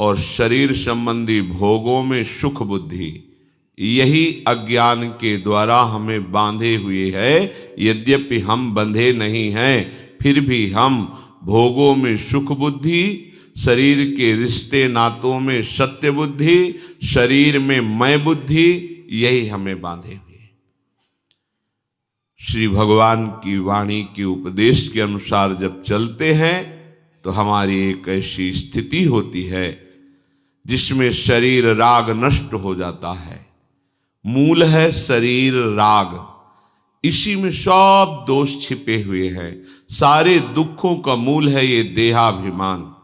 और शरीर संबंधी भोगों में सुख बुद्धि, यही अज्ञान के द्वारा हमें बांधे हुए है। यद्यपि हम बंधे नहीं हैं, फिर भी हम भोगों में सुख बुद्धि, शरीर के रिश्ते नातों में सत्य बुद्धि, शरीर में मैं बुद्धि, यही हमें बांधे हुए। श्री भगवान की वाणी के उपदेश के अनुसार जब चलते हैं तो हमारी एक ऐसी स्थिति होती है जिसमें शरीर राग नष्ट हो जाता है। मूल है शरीर राग, इसी में सब दोष छिपे हुए हैं। सारे दुखों का मूल है ये देहाभिमान।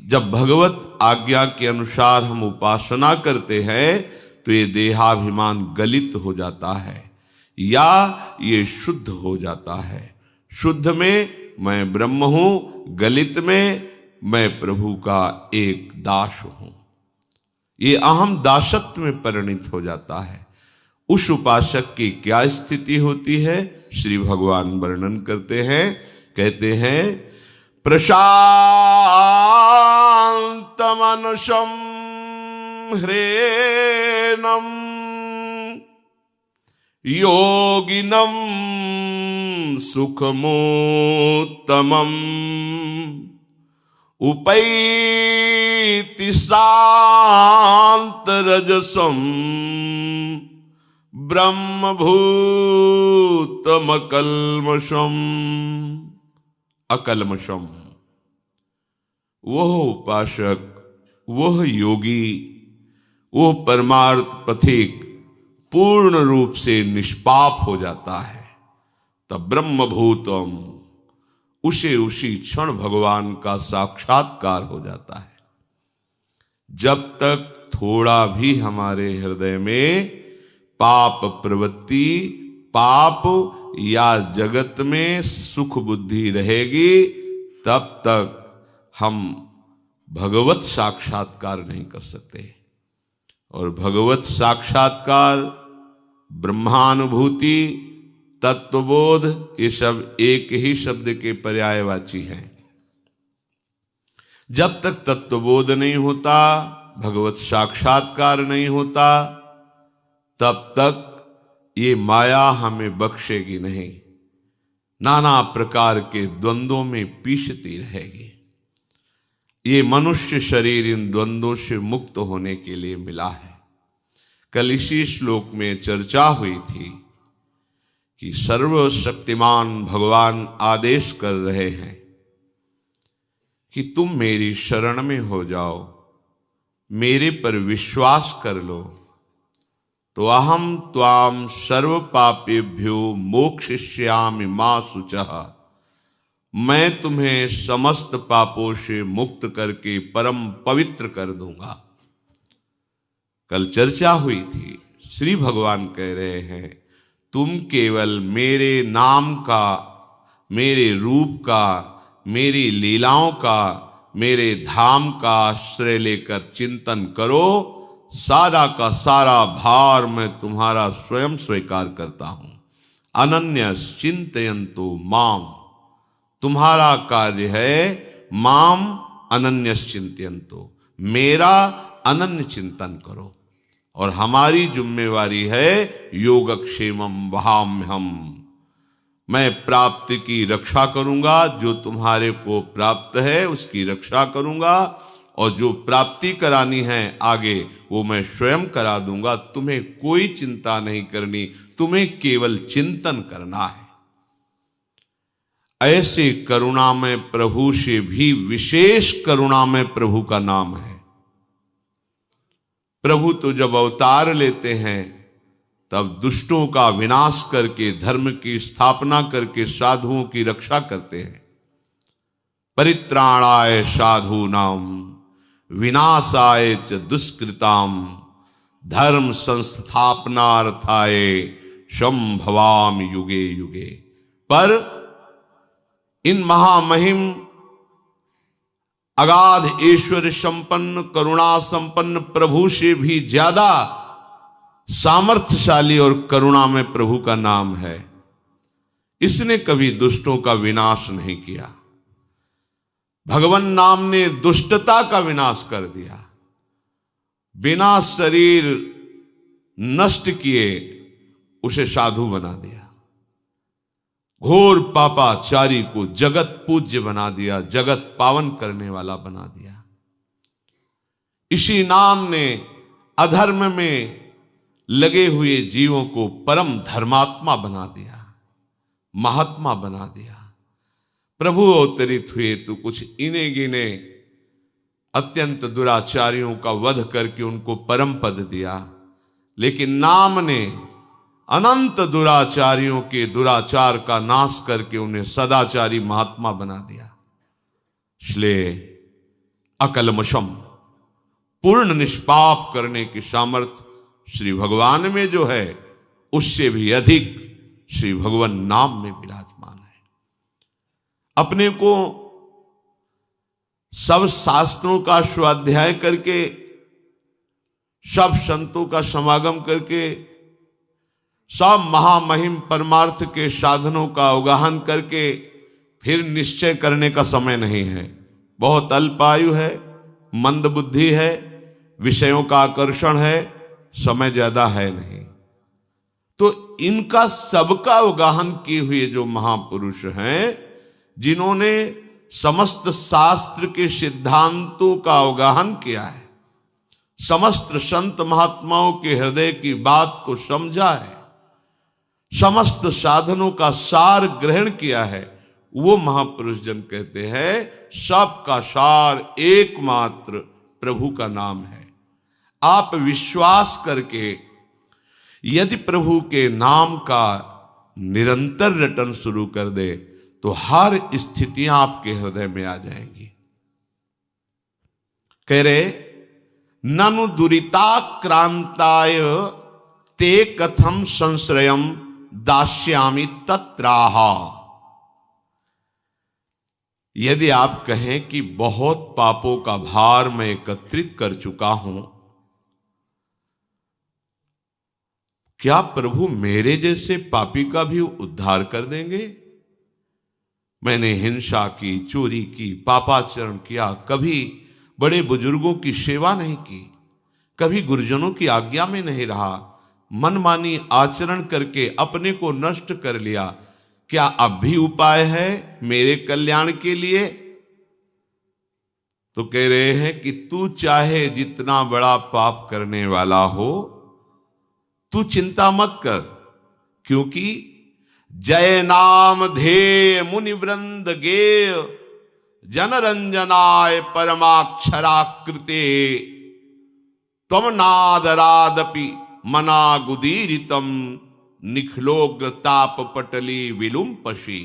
जब भगवत आज्ञा के अनुसार हम उपासना करते हैं तो ये देहाभिमान गलित हो जाता है या ये शुद्ध हो जाता है। शुद्ध में मैं ब्रह्म हूं, गलित में मैं प्रभु का एक दास हूं। ये अहम दासत्व में परिणित हो जाता है। उस उपासक की क्या स्थिति होती है, श्री भगवान वर्णन करते हैं। कहते हैं प्रशांत मनसम ह्रेनम योगिनम सुखमोत्तमम् उपैति शांतरजसम् ब्रह्मभूतमकल्मषम्। अकल्मषम्, वह उपासक, वह योगी, वह परमार्थ पथिक पूर्ण रूप से निष्पाप हो जाता है। तब ब्रह्मभूतम, उसे उसी क्षण भगवान का साक्षात्कार हो जाता है। जब तक थोड़ा भी हमारे हृदय में पाप प्रवृत्ति, पाप या जगत में सुख बुद्धि रहेगी, तब तक हम भगवत साक्षात्कार नहीं कर सकते। और भगवत साक्षात्कार, ब्रह्मानुभूति, तत्वबोध, ये सब एक ही शब्द के पर्यायवाची हैं। जब तक तत्वबोध नहीं होता, भगवत साक्षात्कार नहीं होता, तब तक ये माया हमें बख्शेगी नहीं। नाना प्रकार के द्वंद्वों में पीसती रहेगी। ये मनुष्य शरीर इन द्वंद्वों से मुक्त होने के लिए मिला है। कल इसी श्लोक में चर्चा हुई थी कि सर्वशक्तिमान भगवान आदेश कर रहे हैं कि तुम मेरी शरण में हो जाओ, मेरे पर विश्वास कर लो, तो अहम त्वाम सर्व पापेभ्यो मोक्षयिष्यामि मा शुचः। मैं तुम्हें समस्त पापों से मुक्त करके परम पवित्र कर दूंगा। कल चर्चा हुई थी, श्री भगवान कह रहे हैं तुम केवल मेरे नाम का, मेरे रूप का, मेरी लीलाओं का, मेरे धाम का आश्रय लेकर चिंतन करो। सारा का सारा भार मैं तुम्हारा स्वयं स्वीकार करता हूं। अनन्यस चिंतयन्तु माम, तुम्हारा कार्य है माम अनन्यस चिंतयन्तु, मेरा अनन्य चिंतन करो। और हमारी जिम्मेवारी है योगक्षेमम वहाम्यहम्, मैं प्राप्ति की रक्षा करूंगा। जो तुम्हारे को प्राप्त है उसकी रक्षा करूंगा, और जो प्राप्ति करानी है आगे वो मैं स्वयं करा दूंगा। तुम्हें कोई चिंता नहीं करनी, तुम्हें केवल चिंतन करना है। ऐसे करुणामय प्रभु से भी विशेष करुणामय प्रभु का नाम है। प्रभु तो जब अवतार लेते हैं तब दुष्टों का विनाश करके, धर्म की स्थापना करके साधुओं की रक्षा करते हैं। परित्राणाय साधूनाम विनाशाय च दुष्कृताम धर्म संस्थापनार्थाय संभवामि युगे युगे। पर इन महामहिम अगाध ऐश्वर्य संपन्न, करुणा संपन्न प्रभु से भी ज्यादा सामर्थ्यशाली और करुणा में प्रभु का नाम है। इसने कभी दुष्टों का विनाश नहीं किया। भगवान नाम ने दुष्टता का विनाश कर दिया। बिना शरीर नष्ट किए उसे साधु बना दिया। घोर पापाचारी को जगत पूज्य बना दिया, जगत पावन करने वाला बना दिया। इसी नाम ने अधर्म में लगे हुए जीवों को परम धर्मात्मा बना दिया, महात्मा बना दिया। प्रभु अवतरित हुए तो कुछ इने गिने अत्यंत दुराचारियों का वध करके उनको परम पद दिया, लेकिन नाम ने अनंत दुराचारियों के दुराचार का नाश करके उन्हें सदाचारी महात्मा बना दिया। इसलिए अकलमशम, पूर्ण निष्पाप करने की सामर्थ्य श्री भगवान में जो है, उससे भी अधिक श्री भगवान नाम में विराजमान है। अपने को सब शास्त्रों का स्वाध्याय करके, सब संतों का समागम करके, सब महामहिम परमार्थ के साधनों का अवगाहन करके फिर निश्चय करने का समय नहीं है। बहुत अल्पायु है, मंद बुद्धि है, विषयों का आकर्षण है, समय ज्यादा है नहीं। तो इनका सबका अवगाहन किए हुए जो महापुरुष हैं, जिन्होंने समस्त शास्त्र के सिद्धांतों का अवगाहन किया है, समस्त संत महात्माओं के हृदय की बात को समझा है, समस्त साधनों का सार ग्रहण किया है, वो महापुरुष जन कहते हैं सबका सार एकमात्र प्रभु का नाम है। आप विश्वास करके यदि प्रभु के नाम का निरंतर रटन शुरू कर दे तो हर स्थितियां आपके हृदय में आ जाएंगी। कह रहे ननु दुरिताक्रांताय ते कथम संश्रयम दास्यामि तत्राहा। यदि आप कहें कि बहुत पापों का भार मैं एकत्रित कर चुका हूं, क्या प्रभु मेरे जैसे पापी का भी उद्धार कर देंगे? मैंने हिंसा की, चोरी की, पापाचरण किया, कभी बड़े बुजुर्गों की सेवा नहीं की, कभी गुरुजनों की आज्ञा में नहीं रहा, मनमानी आचरण करके अपने को नष्ट कर लिया, क्या अब भी उपाय है मेरे कल्याण के लिए? तो कह रहे हैं कि तू चाहे जितना बड़ा पाप करने वाला हो, तू चिंता मत कर, क्योंकि जय नाम धेय मुनि वृंद गेय जनरंजनाय परमाक्षराकृते त्वम नादरादपि मनागुदीरितम निखलोग्र ताप पटली विलुम्पशी।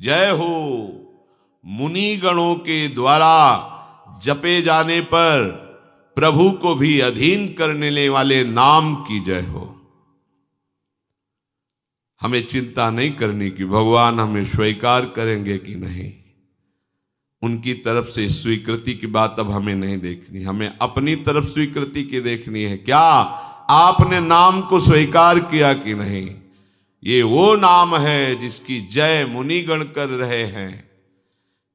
जय हो, मुनिगणों के द्वारा जपे जाने पर प्रभु को भी अधीन करने वाले नाम की जय हो। हमें चिंता नहीं करनी कि भगवान हमें स्वीकार करेंगे कि नहीं। उनकी तरफ से स्वीकृति की बात अब हमें नहीं देखनी, हमें अपनी तरफ स्वीकृति की देखनी है। क्या आपने नाम को स्वीकार किया कि नहीं? ये वो नाम है जिसकी जय मुनिगण कर रहे हैं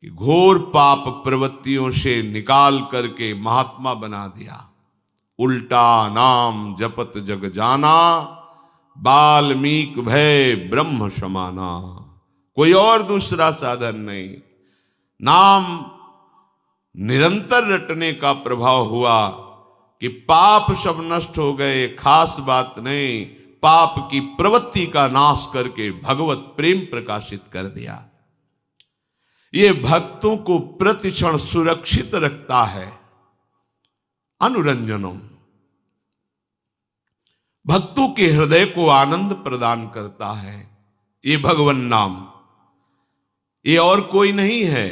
कि घोर पाप प्रवृत्तियों से निकाल करके महात्मा बना दिया। उल्टा नाम जपत जग जाना, वाल्मीकि भय ब्रह्म समाना। कोई और दूसरा साधन नहीं। नाम निरंतर रटने का प्रभाव हुआ कि पाप सब नष्ट हो गए। खास बात नहीं, पाप की प्रवृत्ति का नाश करके भगवत प्रेम प्रकाशित कर दिया। ये भक्तों को प्रतिक्षण सुरक्षित रखता है। अनुरंजनम, भक्तों के हृदय को आनंद प्रदान करता है ये भगवन नाम। ये और कोई नहीं है,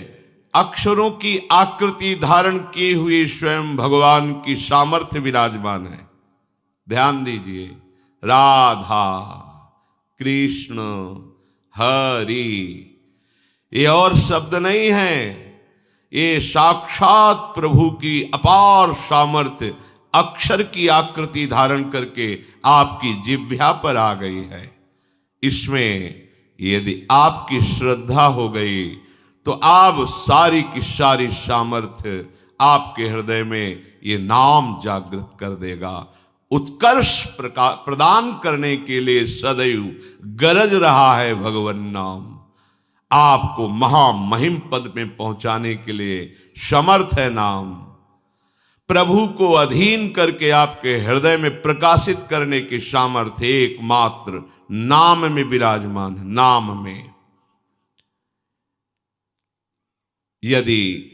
अक्षरों की आकृति धारण किए हुए स्वयं भगवान की सामर्थ्य विराजमान है। ध्यान दीजिए, राधा कृष्ण हरि, ये और शब्द नहीं है, ये साक्षात प्रभु की अपार सामर्थ्य अक्षर की आकृति धारण करके आपकी जिह्वा पर आ गई है। इसमें यदि आपकी श्रद्धा हो गई तो आप सारी की सारी सामर्थ्य आपके हृदय में ये नाम जागृत कर देगा। उत्कर्ष प्रदान करने के लिए सदैव गरज रहा है भगवन नाम। आपको महामहिम पद में पहुंचाने के लिए समर्थ है नाम। प्रभु को अधीन करके आपके हृदय में प्रकाशित करने की सामर्थ्य एकमात्र नाम में विराजमान है। नाम में यदि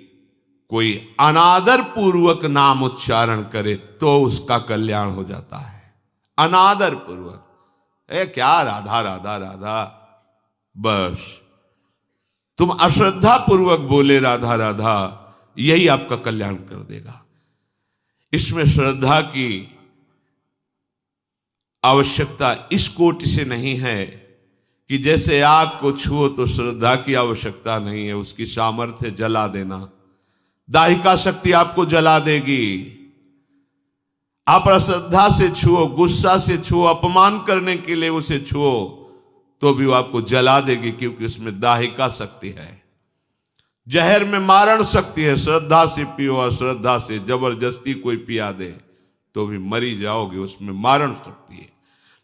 कोई अनादर पूर्वक नाम उच्चारण करे तो उसका कल्याण हो जाता है। अनादर पूर्वक क्या राधा राधा राधा, बस तुम अश्रद्धा पूर्वक बोले राधा राधा, यही आपका कल्याण कर देगा। इसमें श्रद्धा की आवश्यकता इस कोटि से नहीं है कि जैसे आग को छुओ तो श्रद्धा की आवश्यकता नहीं है, उसकी सामर्थ्य जला देना। दाहिका शक्ति आपको जला देगी। आप अश्रद्धा से छुओ, गुस्सा से छुओ, अपमान करने के लिए उसे छुओ तो भी वो आपको जला देगी, क्योंकि उसमें दाहिका शक्ति है। जहर में मारण शक्ति है। श्रद्धा से पियो, अश्रद्धा से जबरदस्ती कोई पिया दे तो भी मरी जाओगे, उसमें मारण शक्ति है।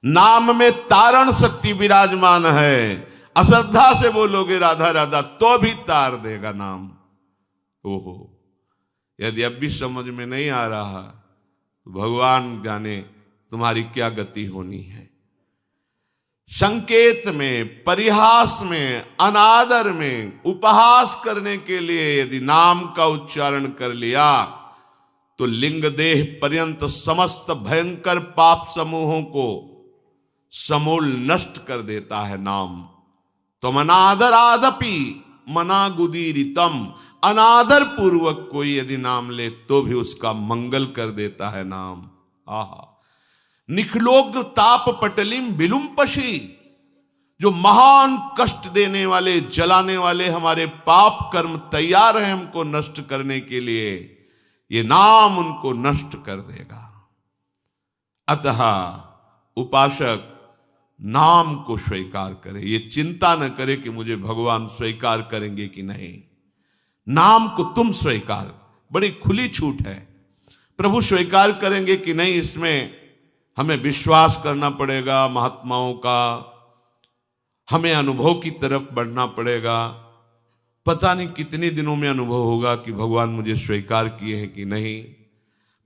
नाम में तारण शक्ति विराजमान है। अश्रद्धा से बोलोगे राधा राधा तो भी तार देगा नाम। ओहो, यदि अब भी समझ में नहीं आ रहा तो भगवान जाने तुम्हारी क्या गति होनी है। संकेत में, परिहास में, अनादर में, उपहास करने के लिए यदि नाम का उच्चारण कर लिया तो लिंग देह पर्यंत समस्त भयंकर पाप समूहों को समूल नष्ट कर देता है नाम। तो अनादर आदपि मना गुदीरितम, अनादर पूर्वक कोई यदि नाम ले तो भी उसका मंगल कर देता है नाम। आहा, निखलोग्र ताप पटलिम विलुम्पशी, जो महान कष्ट देने वाले, जलाने वाले हमारे पाप कर्म तैयार हैं हमको नष्ट करने के लिए, ये नाम उनको नष्ट कर देगा। अतः उपासक नाम को स्वीकार करे, ये चिंता न करे कि मुझे भगवान स्वीकार करेंगे कि नहीं। नाम को तुम स्वीकार, बड़ी खुली छूट है। प्रभु स्वीकार करेंगे कि नहीं, इसमें हमें विश्वास करना पड़ेगा महात्माओं का, हमें अनुभव की तरफ बढ़ना पड़ेगा। पता नहीं कितने दिनों में अनुभव होगा कि भगवान मुझे स्वीकार किए हैं कि नहीं,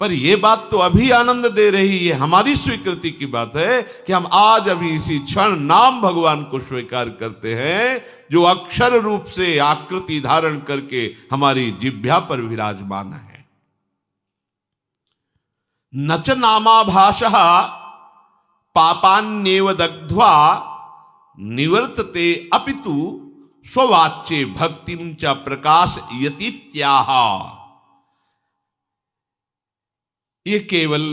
पर यह बात तो अभी आनंद दे रही है। हमारी स्वीकृति की बात है कि हम आज अभी इसी क्षण नाम भगवान को स्वीकार करते हैं, जो अक्षर रूप से आकृति धारण करके हमारी जिह्वा पर विराजमान है। नच नामाभासः पापान्येव दग्ध्वा निवर्तते अपितु स्ववाच्ये भक्तिं च प्रकाशयतीत्याह। ये केवल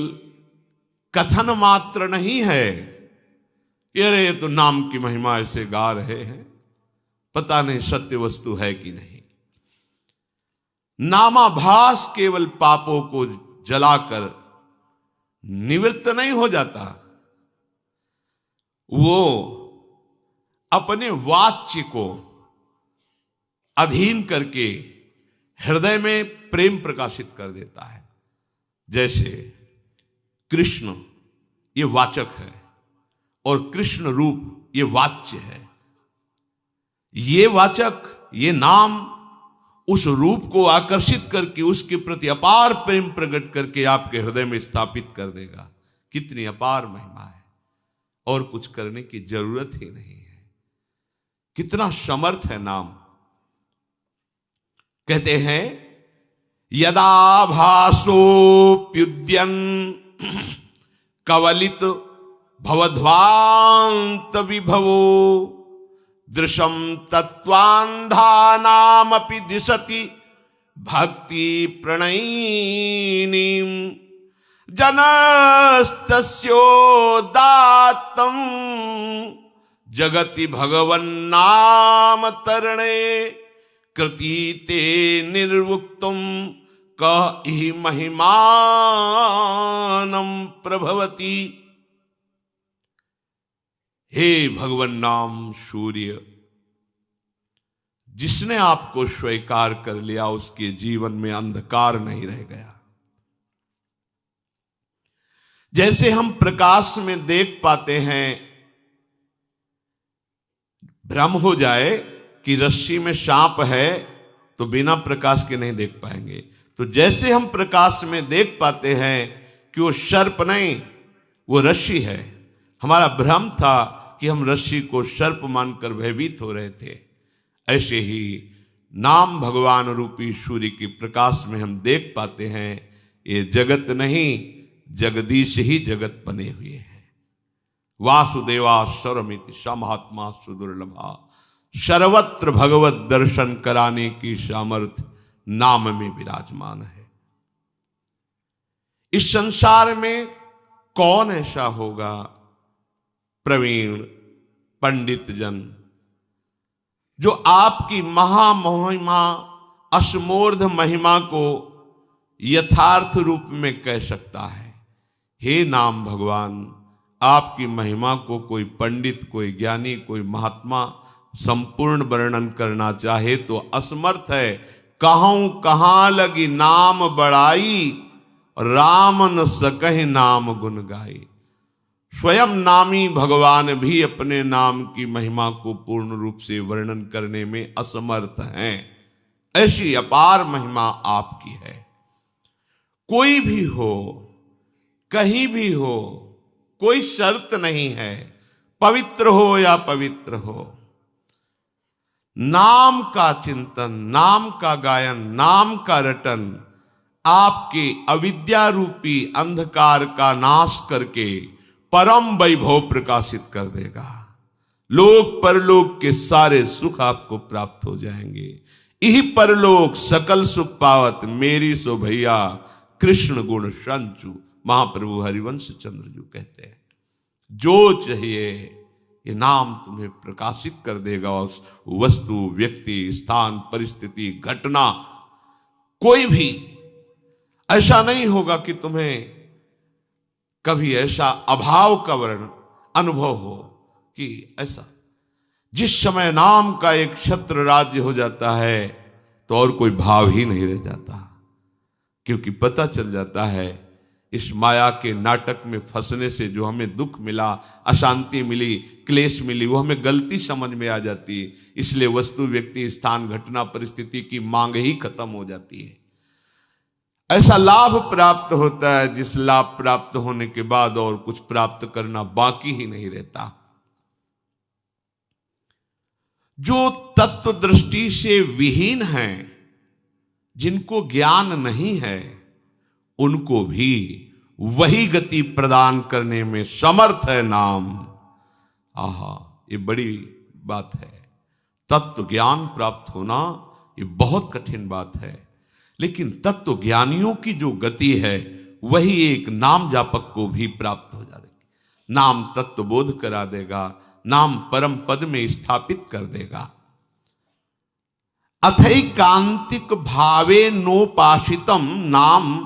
कथन मात्र नहीं है कि अरे ये तो नाम की महिमा ऐसे गा रहे हैं, पता नहीं सत्य वस्तु है कि नहीं। नामाभास केवल पापों को जलाकर निवृत्त नहीं हो जाता, वो अपने वाच्य को अधीन करके हृदय में प्रेम प्रकाशित कर देता है। जैसे कृष्ण ये वाचक है और कृष्ण रूप ये वाच्य है। ये वाचक, ये नाम उस रूप को आकर्षित करके उसके प्रति अपार प्रेम प्रकट करके आपके हृदय में स्थापित कर देगा। कितनी अपार महिमा है, और कुछ करने की जरूरत ही नहीं है। कितना समर्थ है नाम। कहते हैं यदा भासोप्युद्यन् कवलित भवध्वांत विभवो दृशम तत्वान्धानामपि दिशति भक्ति प्रणयिनीं जनस्तस्योदात्तं जगति भगवन्नाम तरणे कृतीते निर्वुक्तुम कह ही महिमानम प्रभवती। हे भगवन नाम सूर्य, जिसने आपको स्वीकार कर लिया उसके जीवन में अंधकार नहीं रह गया। जैसे हम प्रकाश में देख पाते हैं, भ्रम हो जाए कि रस्सी में सांप है तो बिना प्रकाश के नहीं देख पाएंगे, तो जैसे हम प्रकाश में देख पाते हैं कि वो सर्प नहीं, वो रस्सी है। हमारा भ्रम था कि हम रस्सी को सर्प मानकर भयभीत हो रहे थे। ऐसे ही नाम भगवान रूपी सूर्य के प्रकाश में हम देख पाते हैं ये जगत नहीं, जगदीश ही जगत बने हुए हैं। वासुदेवा स्वरमिति समात्मा सुदुर्लभा, सर्वत्र भगवत दर्शन कराने की सामर्थ्य नाम में विराजमान है। इस संसार में कौन ऐसा होगा प्रवीण पंडित जन जो आपकी महामहिमा असमोर्ध महिमा को यथार्थ रूप में कह सकता है। हे नाम भगवान, आपकी महिमा को कोई पंडित, कोई ज्ञानी, कोई महात्मा संपूर्ण वर्णन करना चाहे तो असमर्थ है। कहूं कहां लगी नाम बड़ाई, राम न सकहि नाम गुण गाई। स्वयं नामी भगवान भी अपने नाम की महिमा को पूर्ण रूप से वर्णन करने में असमर्थ हैं। ऐसी अपार महिमा आपकी है। कोई भी हो, कहीं भी हो, कोई शर्त नहीं है, पवित्र हो या पवित्र हो। नाम का चिंतन, नाम का गायन, नाम का रटन आपके अविद्या रूपी अंधकार का नाश करके परम वैभव प्रकाशित कर देगा। लोक परलोक के सारे सुख आपको प्राप्त हो जाएंगे। यही परलोक सकल सुख पावत, मेरी सो भैया कृष्ण गुण संचु, महाप्रभु हरिवंश चंद्र जी कहते हैं। जो चाहिए ये नाम तुम्हें प्रकाशित कर देगा। उस वस्तु, व्यक्ति, स्थान, परिस्थिति, घटना, कोई भी ऐसा नहीं होगा कि तुम्हें कभी ऐसा अभाव का वर्ण अनुभव हो कि ऐसा। जिस समय नाम का एक छत्र राज्य हो जाता है तो और कोई भाव ही नहीं रह जाता, क्योंकि पता चल जाता है इस माया के नाटक में फंसने से जो हमें दुख मिला, अशांति मिली, क्लेश मिली, वो हमें गलती समझ में आ जाती है। इसलिए वस्तु, व्यक्ति, स्थान, घटना, परिस्थिति की मांग ही खत्म हो जाती है। ऐसा लाभ प्राप्त होता है जिस लाभ प्राप्त होने के बाद और कुछ प्राप्त करना बाकी ही नहीं रहता। जो तत्व दृष्टि से विहीन हैं, जिनको ज्ञान नहीं है, उनको भी वही गति प्रदान करने में समर्थ है नाम। आहा, ये बड़ी बात है। तत्व ज्ञान प्राप्त होना ये बहुत कठिन बात है, लेकिन तत्व ज्ञानियों की जो गति है वही एक नाम जापक को भी प्राप्त हो जाएगी। नाम तत्व बोध करा देगा, नाम परम पद में स्थापित कर देगा। अथैकांतिक भावे नोपाशितम नाम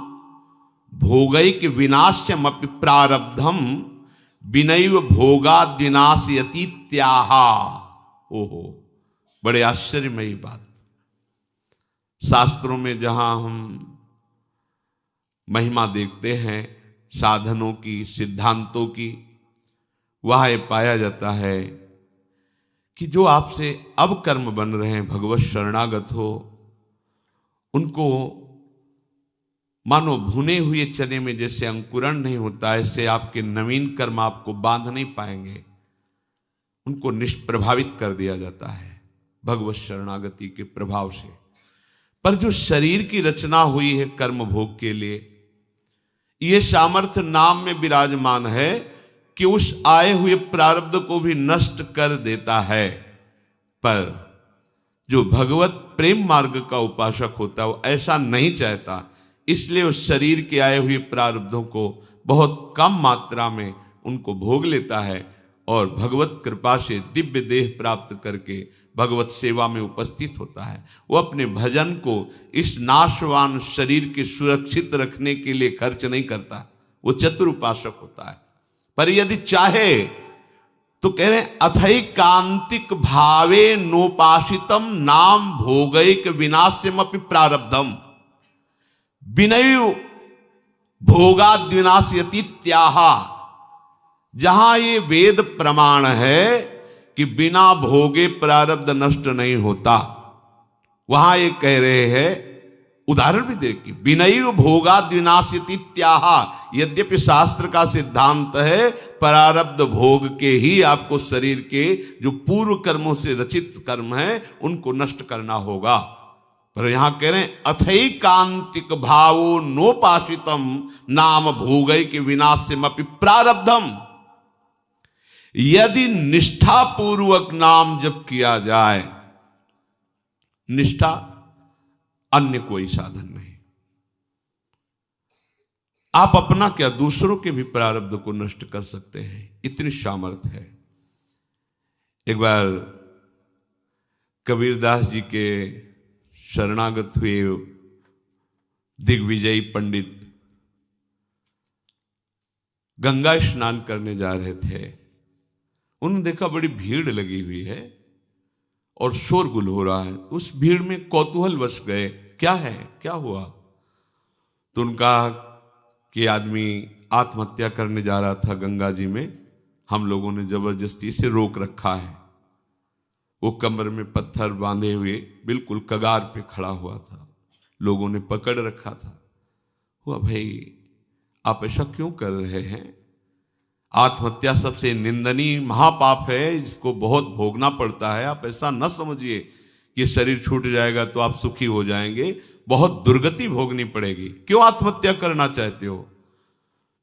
भोगैक विनाश्यम अपि प्रारब्धम विनैव भोगाद्विनाशयति त्याहा। ओहो, बड़े आश्चर्यमयी बात। शास्त्रों में जहां हम महिमा देखते हैं साधनों की, सिद्धांतों की, वहां यह पाया जाता है कि जो आपसे अब कर्म बन रहे हैं, भगवत शरणागत हो, उनको मानो भुने हुए चने में जैसे अंकुरण नहीं होता, ऐसे आपके नवीन कर्म आपको बांध नहीं पाएंगे। उनको निष्प्रभावित कर दिया जाता है भगवत शरणागति के प्रभाव से। पर जो शरीर की रचना हुई है कर्म भोग के लिए, यह सामर्थ्य नाम में विराजमान है कि उस आए हुए प्रारब्ध को भी नष्ट कर देता है। पर जो भगवत प्रेम मार्ग का उपासक होता है वो ऐसा नहीं चाहता, इसलिए उस शरीर के आए हुए प्रारब्धों को बहुत कम मात्रा में उनको भोग लेता है और भगवत कृपा से दिव्य देह प्राप्त करके भगवत सेवा में उपस्थित होता है। वो अपने भजन को इस नाशवान शरीर के सुरक्षित रखने के लिए खर्च नहीं करता, वो चतुर उपासक होता है। पर यदि चाहे तो कह रहे हैं अथैकांतिक भावे नोपासितम नाम भोगैक विनाश्यमपि प्रारब्धम विनयु भोगाद विनाश्यति त्याह। जहां ये वेद प्रमाण है कि बिना भोगे प्रारब्ध नष्ट नहीं होता, वहां ये कह रहे हैं, उदाहरण भी देखिए, विनयु भोगाद विनाश्यति त्याह। यद्यपि शास्त्र का सिद्धांत है प्रारब्ध भोग के ही आपको शरीर के जो पूर्व कर्मों से रचित कर्म है उनको नष्ट करना होगा, पर यहां कह रहे हैं अथैकांतिक भावो नोपासितम नाम भोगै के विनाश्यमपि प्रारब्धम। यदि निष्ठा पूर्वक नाम जप किया जाए, निष्ठा अन्य कोई साधन नहीं, आप अपना क्या दूसरों के भी प्रारब्ध को नष्ट कर सकते हैं, इतनी सामर्थ्य है। एक बार कबीरदास जी के शरणागत हुए दिग्विजयी पंडित गंगा स्नान करने जा रहे थे। उन्होंने देखा बड़ी भीड़ लगी हुई है और शोरगुल हो रहा है, तो उस भीड़ में कौतूहल वश गए, क्या है, क्या हुआ? तो उनका कि आदमी आत्महत्या करने जा रहा था गंगा जी में, हम लोगों ने जबरदस्ती से रोक रखा है। वो कमर में पत्थर बांधे हुए बिल्कुल कगार पे खड़ा हुआ था, लोगों ने पकड़ रखा था। हुआ, भाई आप ऐसा क्यों कर रहे हैं? आत्महत्या सबसे निंदनीय महापाप है, इसको बहुत भोगना पड़ता है। आप ऐसा न समझिए कि शरीर छूट जाएगा तो आप सुखी हो जाएंगे, बहुत दुर्गति भोगनी पड़ेगी। क्यों आत्महत्या करना चाहते हो?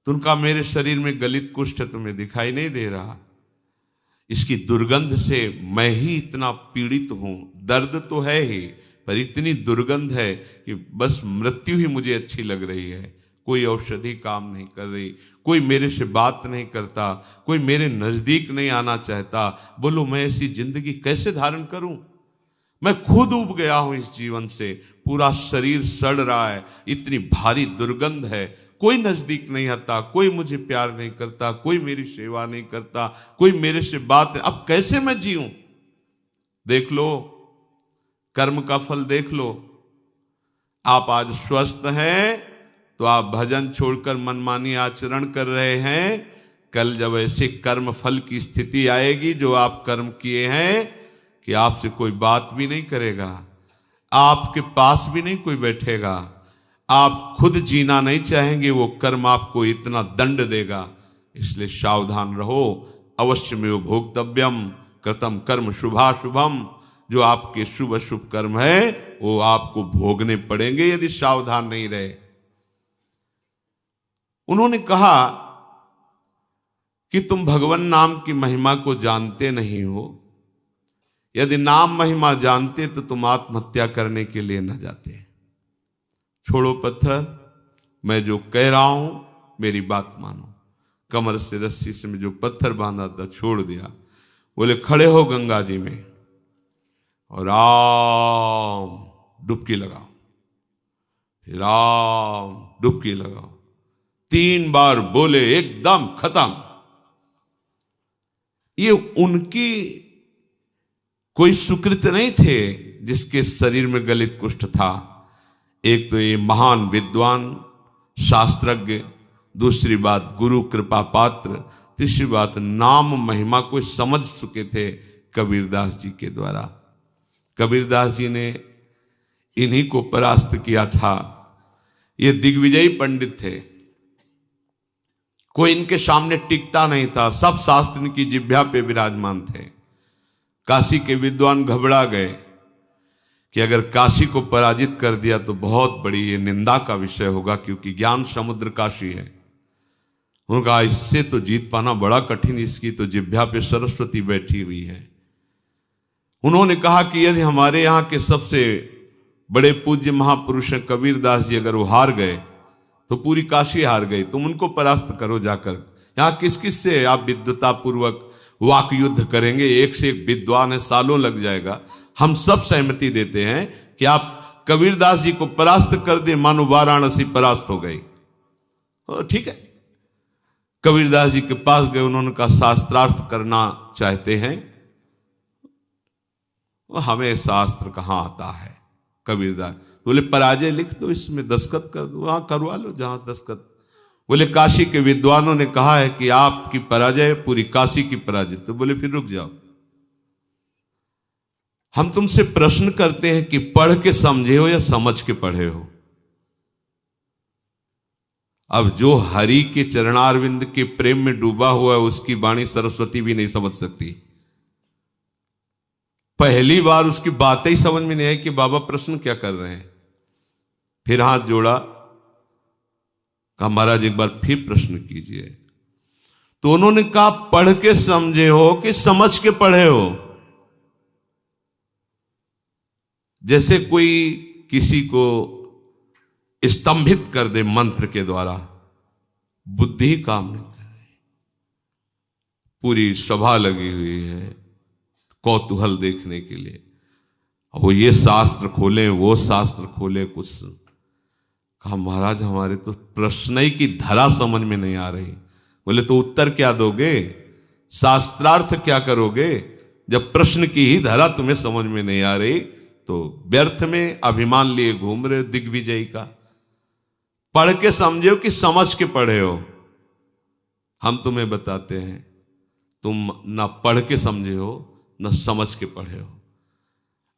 तो उनका, मेरे शरीर में गलित कुष्ठ तुम्हें दिखाई नहीं दे रहा, इसकी दुर्गंध से मैं ही इतना पीड़ित हूं। दर्द तो है ही, पर इतनी दुर्गंध है कि बस मृत्यु ही मुझे अच्छी लग रही है। कोई औषधि काम नहीं कर रही, कोई मेरे से बात नहीं करता, कोई मेरे नजदीक नहीं आना चाहता। बोलो मैं ऐसी जिंदगी कैसे धारण करूं? मैं खुद उब गया हूं इस जीवन से, पूरा शरीर सड़ रहा है, इतनी भारी दुर्गंध है, कोई नजदीक नहीं आता, कोई मुझे प्यार नहीं करता, कोई मेरी सेवा नहीं करता, कोई मेरे से बात नहीं। अब कैसे मैं जीऊं? देख लो, कर्म का फल देख लो। आप आज स्वस्थ हैं तो आप भजन छोड़कर मनमानी आचरण कर रहे हैं। कल जब ऐसे कर्म फल की स्थिति आएगी जो आप कर्म किए हैं कि आपसे कोई बात भी नहीं करेगा, आपके पास भी नहीं कोई बैठेगा, आप खुद जीना नहीं चाहेंगे, वो कर्म आपको इतना दंड देगा। इसलिए सावधान रहो। अवश्यमेव भोक्तव्यम कृतम कर्म शुभाशुभम। जो आपके शुभ अशुभ कर्म है वो आपको भोगने पड़ेंगे यदि सावधान नहीं रहे। उन्होंने कहा कि तुम भगवान नाम की महिमा को जानते नहीं हो। यदि नाम महिमा जानते तो तुम आत्महत्या करने के लिए न जाते। छोड़ो पत्थर, मैं जो कह रहा हूं मेरी बात मानो। कमर से रस्सी से मैं जो पत्थर बांधा था छोड़ दिया। बोले खड़े हो गंगा जी में और राम डुबकी लगाओ, राम डुबकी लगाओ। 3 बार बोले, एकदम खत्म। ये उनकी कोई सुकृत नहीं थे जिसके शरीर में गलित कुष्ठ था। एक तो ये महान विद्वान शास्त्रज्ञ, दूसरी बात गुरु कृपा पात्र, तीसरी बात नाम महिमा को समझ चुके थे कबीरदास जी के द्वारा। कबीरदास जी ने इन्हीं को परास्त किया था। ये दिग्विजयी पंडित थे, कोई इनके सामने टिकता नहीं था, सब शास्त्र की जिह्वा पे विराजमान थे। काशी के विद्वान घबरा गए कि अगर काशी को पराजित कर दिया तो बहुत बड़ी ये निंदा का विषय होगा, क्योंकि ज्ञान समुद्र काशी है। उन्होंने कहा इससे तो जीत पाना बड़ा कठिन, इसकी तो जिह्वा पे सरस्वती बैठी हुई है। उन्होंने कहा कि यदि हमारे यहाँ के सबसे बड़े पूज्य महापुरुष हैं कबीरदास जी, अगर वो हार गए तो पूरी काशी हार गई, तुम उनको परास्त करो जाकर। यहाँ किस किस से आप विद्वता पूर्वक वाक युद्ध करेंगे? एक से एक विद्वान है, सालों लग जाएगा। हम सब सहमति देते हैं कि आप कबीरदास जी को परास्त कर दे, मानो वाराणसी परास्त हो गई। ठीक है, कबीरदास जी के पास गए, उन्होंने कहा शास्त्रार्थ करना चाहते हैं, हमें शास्त्र कहाँ आता है। कबीरदास बोले पराजय लिख दो, इसमें दस्तखत कर दो, वहां करवा लो जहां दस्तखत। बोले काशी के विद्वानों ने कहा है कि आपकी पराजय पूरी काशी की पराजय। तो बोले फिर रुक जाओ, हम तुमसे प्रश्न करते हैं कि पढ़ के समझे हो या समझ के पढ़े हो। अब जो हरि के चरणारविंद के प्रेम में डूबा हुआ है उसकी वाणी सरस्वती भी नहीं समझ सकती। पहली बार उसकी बातें ही समझ में नहीं आई कि बाबा प्रश्न क्या कर रहे हैं। फिर हाथ जोड़ा, कहा महाराज एक बार फिर प्रश्न कीजिए। तो उन्होंने कहा पढ़ के समझे हो कि समझ के पढ़े हो। जैसे कोई किसी को स्तंभित कर दे मंत्र के द्वारा, बुद्धि काम नहीं कर रही, पूरी सभा लगी हुई है कौतूहल देखने के लिए। अब वो ये शास्त्र खोले वो शास्त्र खोले, कुछ कहा महाराज हमारे तो प्रश्न ही की धरा समझ में नहीं आ रही। बोले तो उत्तर क्या दोगे, शास्त्रार्थ क्या करोगे, जब प्रश्न की ही धरा तुम्हें समझ में नहीं आ रही तो व्यर्थ में अभिमान लिए घूम रहे हो दिग्विजयी का। पढ़ के समझे हो कि समझ के पढ़े हो। हम तुम्हें बताते हैं तुम ना पढ़ के समझे हो न समझ के पढ़े हो।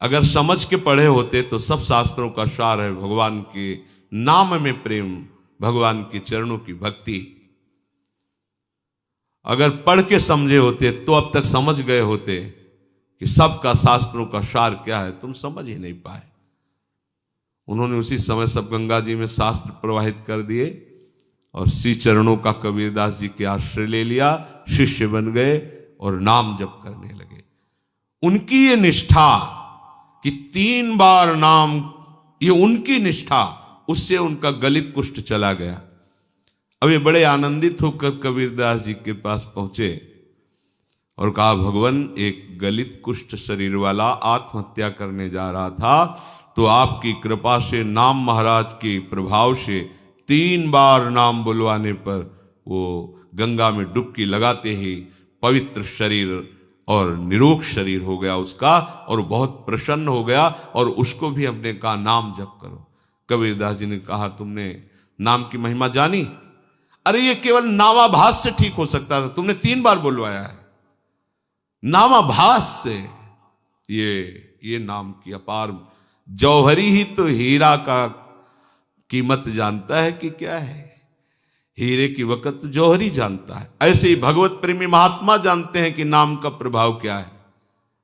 अगर समझ के पढ़े होते तो सब शास्त्रों का सार है भगवान के नाम में प्रेम, भगवान के चरणों की भक्ति। अगर पढ़ के समझे होते तो अब तक समझ गए होते कि सबका शास्त्रों का सार क्या है, तुम समझ ही नहीं पाए। उन्होंने उसी समय सब गंगा जी में शास्त्र प्रवाहित कर दिए और श्री चरणों का कबीरदास जी के आश्रय ले लिया, शिष्य बन गए और नाम जप करने लगे। उनकी ये निष्ठा कि 3 बार नाम, ये उनकी निष्ठा, उससे उनका गलित कुष्ठ चला गया। अब ये बड़े आनंदित होकर कबीरदास जी के पास पहुंचे और कहा भगवान एक गलित कुष्ठ शरीर वाला आत्महत्या करने जा रहा था, तो आपकी कृपा से नाम महाराज के प्रभाव से 3 बार नाम बुलवाने पर वो गंगा में डुबकी लगाते ही पवित्र शरीर और निरोग शरीर हो गया उसका, और बहुत प्रसन्न हो गया। और उसको भी हमने कहा नाम जप करो। कबीरदास जी ने कहा तुमने नाम की महिमा जानी? अरे ये केवल नामाभास से ठीक हो सकता था, तुमने 3 बार बुलवाया है। नामाभास से ये नाम की अपार, जौहरी ही तो हीरा का कीमत जानता है कि क्या है, हीरे की वक़्त जौहरी जानता है। ऐसे ही भगवत प्रेमी महात्मा जानते हैं कि नाम का प्रभाव क्या है।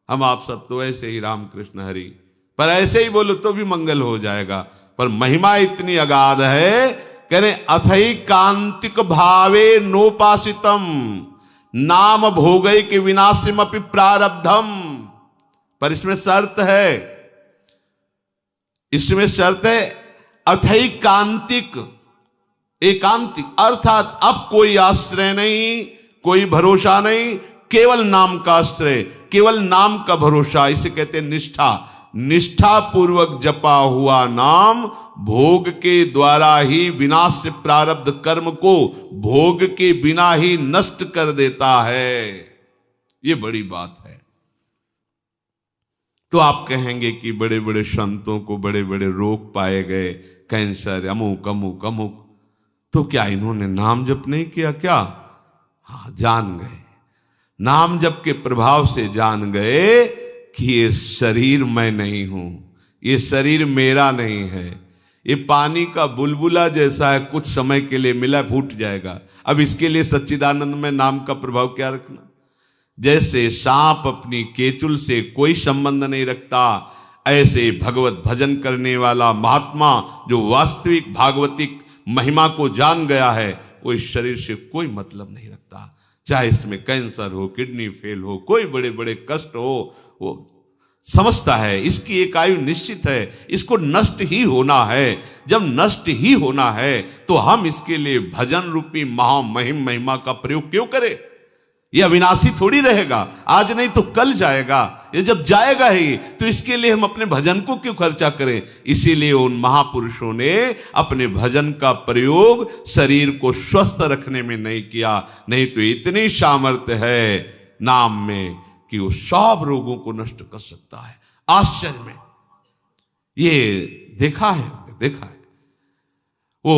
हम आप सब तो ऐसे ही राम कृष्ण हरि, पर ऐसे ही बोलो तो भी मंगल हो जाएगा, पर महिमा इतनी अगाध है। कह रहे अथई कांतिक भावे नोपासितम नाम भोगई के विनाशिम अपि प्रारब्धम। पर इसमें शर्त है, इसमें शर्त है अथई कांतिक, एकांतिक, अर्थात अब कोई आश्रय नहीं, कोई भरोसा नहीं, केवल नाम का आश्रय, केवल नाम का भरोसा। इसे कहते हैं निष्ठा। निष्ठा पूर्वक जपा हुआ नाम भोग के द्वारा ही विनाश से प्रारब्ध कर्म को भोग के बिना ही नष्ट कर देता है। ये बड़ी बात है। तो आप कहेंगे कि बड़े बड़े संतों को बड़े बड़े रोग पाए गए, कैंसर, अमुक अमुक अमुक, तो क्या इन्होंने नाम जप नहीं किया क्या? हाँ, जान गए, नाम जप के प्रभाव से जान गए कि ये शरीर मैं नहीं हूं, ये शरीर मेरा नहीं है, ये पानी का बुलबुला जैसा है, कुछ समय के लिए मिला फूट जाएगा। अब इसके लिए सच्चिदानंद में नाम का प्रभाव क्या रखना? जैसे सांप अपनी केचुल से कोई संबंध नहीं रखता, ऐसे भगवत भजन करने वाला महात्मा जो वास्तविक भागवतिक महिमा को जान गया है, वो इस शरीर से कोई मतलब नहीं रखता। चाहे इसमें कैंसर हो, किडनी फेल हो, कोई बड़े बड़े कष्ट हो, वो समझता है इसकी एक आयु निश्चित है, इसको नष्ट ही होना है। जब नष्ट ही होना है तो हम इसके लिए भजन रूपी महामहिम महिमा का प्रयोग क्यों करें? ये अविनाशी थोड़ी रहेगा, आज नहीं तो कल जाएगा। ये जब जाएगा ही तो इसके लिए हम अपने भजन को क्यों खर्चा करें? इसीलिए उन महापुरुषों ने अपने भजन का प्रयोग शरीर को स्वस्थ रखने में नहीं किया। नहीं तो इतनी सामर्थ्य है नाम में कि वो सब रोगों को नष्ट कर सकता है। आश्चर्य में ये देखा है। वो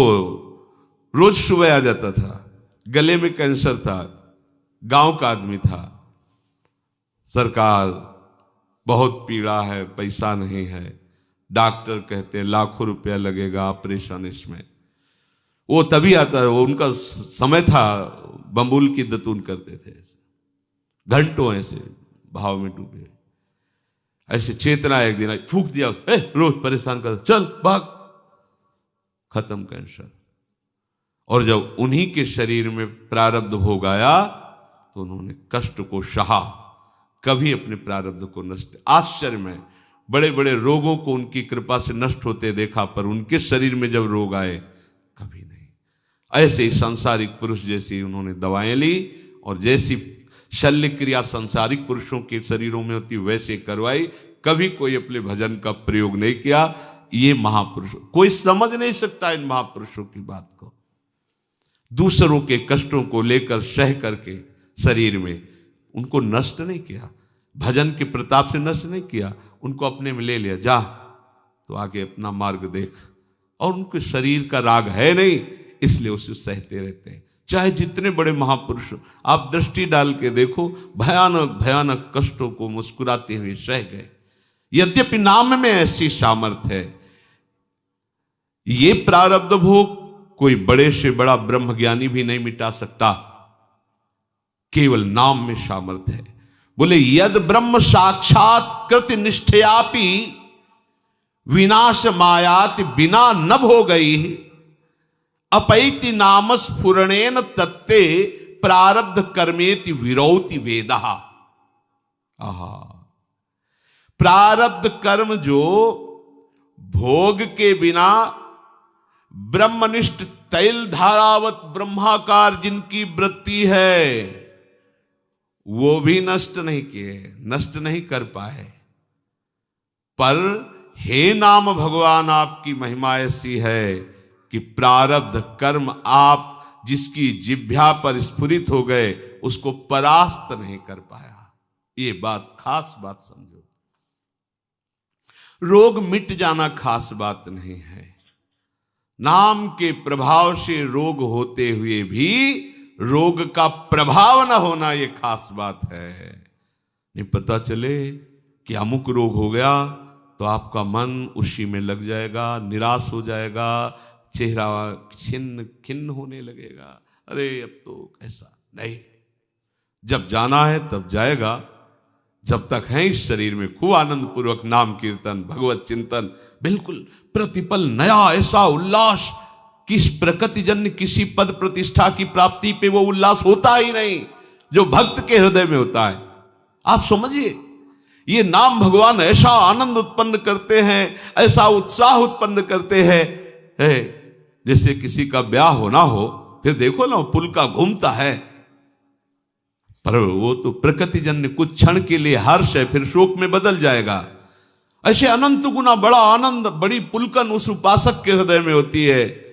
रोज सुबह आ जाता था, गले में कैंसर था, गांव का आदमी था, सरकार बहुत पीड़ा है, पैसा नहीं है, डॉक्टर कहते हैं लाखों रुपया लगेगा ऑपरेशन इसमें। वो तभी आता है, वो उनका समय था, बम्बुल की दतून करते थे, घंटों ऐसे भाव में डूबे। ऐसे चेतना एक दिन आई, थूक दिया, रोज परेशान कर, चल भाग, खत्म कैंसर। और जब उन्हीं के शरीर में प्रारब्ध भोग आया तो उन्होंने कष्ट को सहा, कभी अपने प्रारब्ध को नष्ट। आश्चर्य में बड़े बड़े रोगों को उनकी कृपा से नष्ट होते देखा, पर उनके शरीर में जब रोग आए कभी नहीं। ऐसे ही सांसारिक पुरुष जैसी उन्होंने दवाएं ली और जैसी शल्य क्रिया सांसारिक पुरुषों के शरीरों में होती वैसे करवाई, कभी कोई अपने भजन का प्रयोग नहीं किया। ये महापुरुष, कोई समझ नहीं सकता इन महापुरुषों की बात को। दूसरों के कष्टों को लेकर सह करके शरीर में उनको नष्ट नहीं किया, भजन के प्रताप से नष्ट नहीं किया, उनको अपने में ले लिया, जा तो आगे अपना मार्ग देख। और उनके शरीर का राग है नहीं, इसलिए उसे सहते रहते हैं। चाहे जितने बड़े महापुरुष आप दृष्टि डाल के देखो, भयानक भयानक कष्टों को मुस्कुराते हुए सह गए। यद्यपि नाम में ऐसी सामर्थ्य है, ये प्रारब्ध भोग कोई बड़े से बड़ा ब्रह्मज्ञानी भी नहीं मिटा सकता, केवल नाम में सामर्थ्य है। बोले यद ब्रह्म साक्षात कृत निष्ठयापि विनाश मायाति बिना न भोगई अपैति नाम स्फुरणेन तत्ते प्रारब्ध कर्मेति विरौति वेदः। आहा, प्रारब्ध कर्म जो भोग के बिना ब्रह्मनिष्ठ तैल धारावत ब्रह्माकार जिनकी वृत्ति है, वो भी नष्ट नहीं किए, नष्ट नहीं कर पाए। पर हे नाम भगवान, आपकी महिमा ऐसी है कि प्रारब्ध कर्म आप जिसकी जिह्वा पर स्फुरित हो गए उसको परास्त नहीं कर पाया। ये बात, खास बात समझो। रोग मिट जाना खास बात नहीं है, नाम के प्रभाव से रोग होते हुए भी रोग का प्रभाव न होना ये खास बात है। नहीं पता चले कि अमुक रोग हो गया तो आपका मन उसी में लग जाएगा, निराश हो जाएगा, चेहरा छिन्न खिन्न होने लगेगा, अरे अब तो ऐसा नहीं। जब जाना है तब जाएगा, जब तक है इस शरीर में खूब आनंद पूर्वक नाम कीर्तन भगवत चिंतन, बिल्कुल प्रतिपल नया ऐसा उल्लास, किस प्रकृति जन्य किसी पद प्रतिष्ठा की प्राप्ति पे वो उल्लास होता ही नहीं जो भक्त के हृदय में होता है। आप समझिए, ये नाम भगवान ऐसा आनंद उत्पन्न करते हैं, ऐसा उत्साह उत्पन्न करते हैं, जैसे किसी का ब्याह होना हो, फिर देखो ना पुल का घूमता है, पर वो तो प्रकृति जन्य कुछ क्षण के लिए हर्ष है, फिर शोक में बदल जाएगा। ऐसे अनंत गुना बड़ा आनंद, बड़ी पुलकन उस उपासक के हृदय में होती है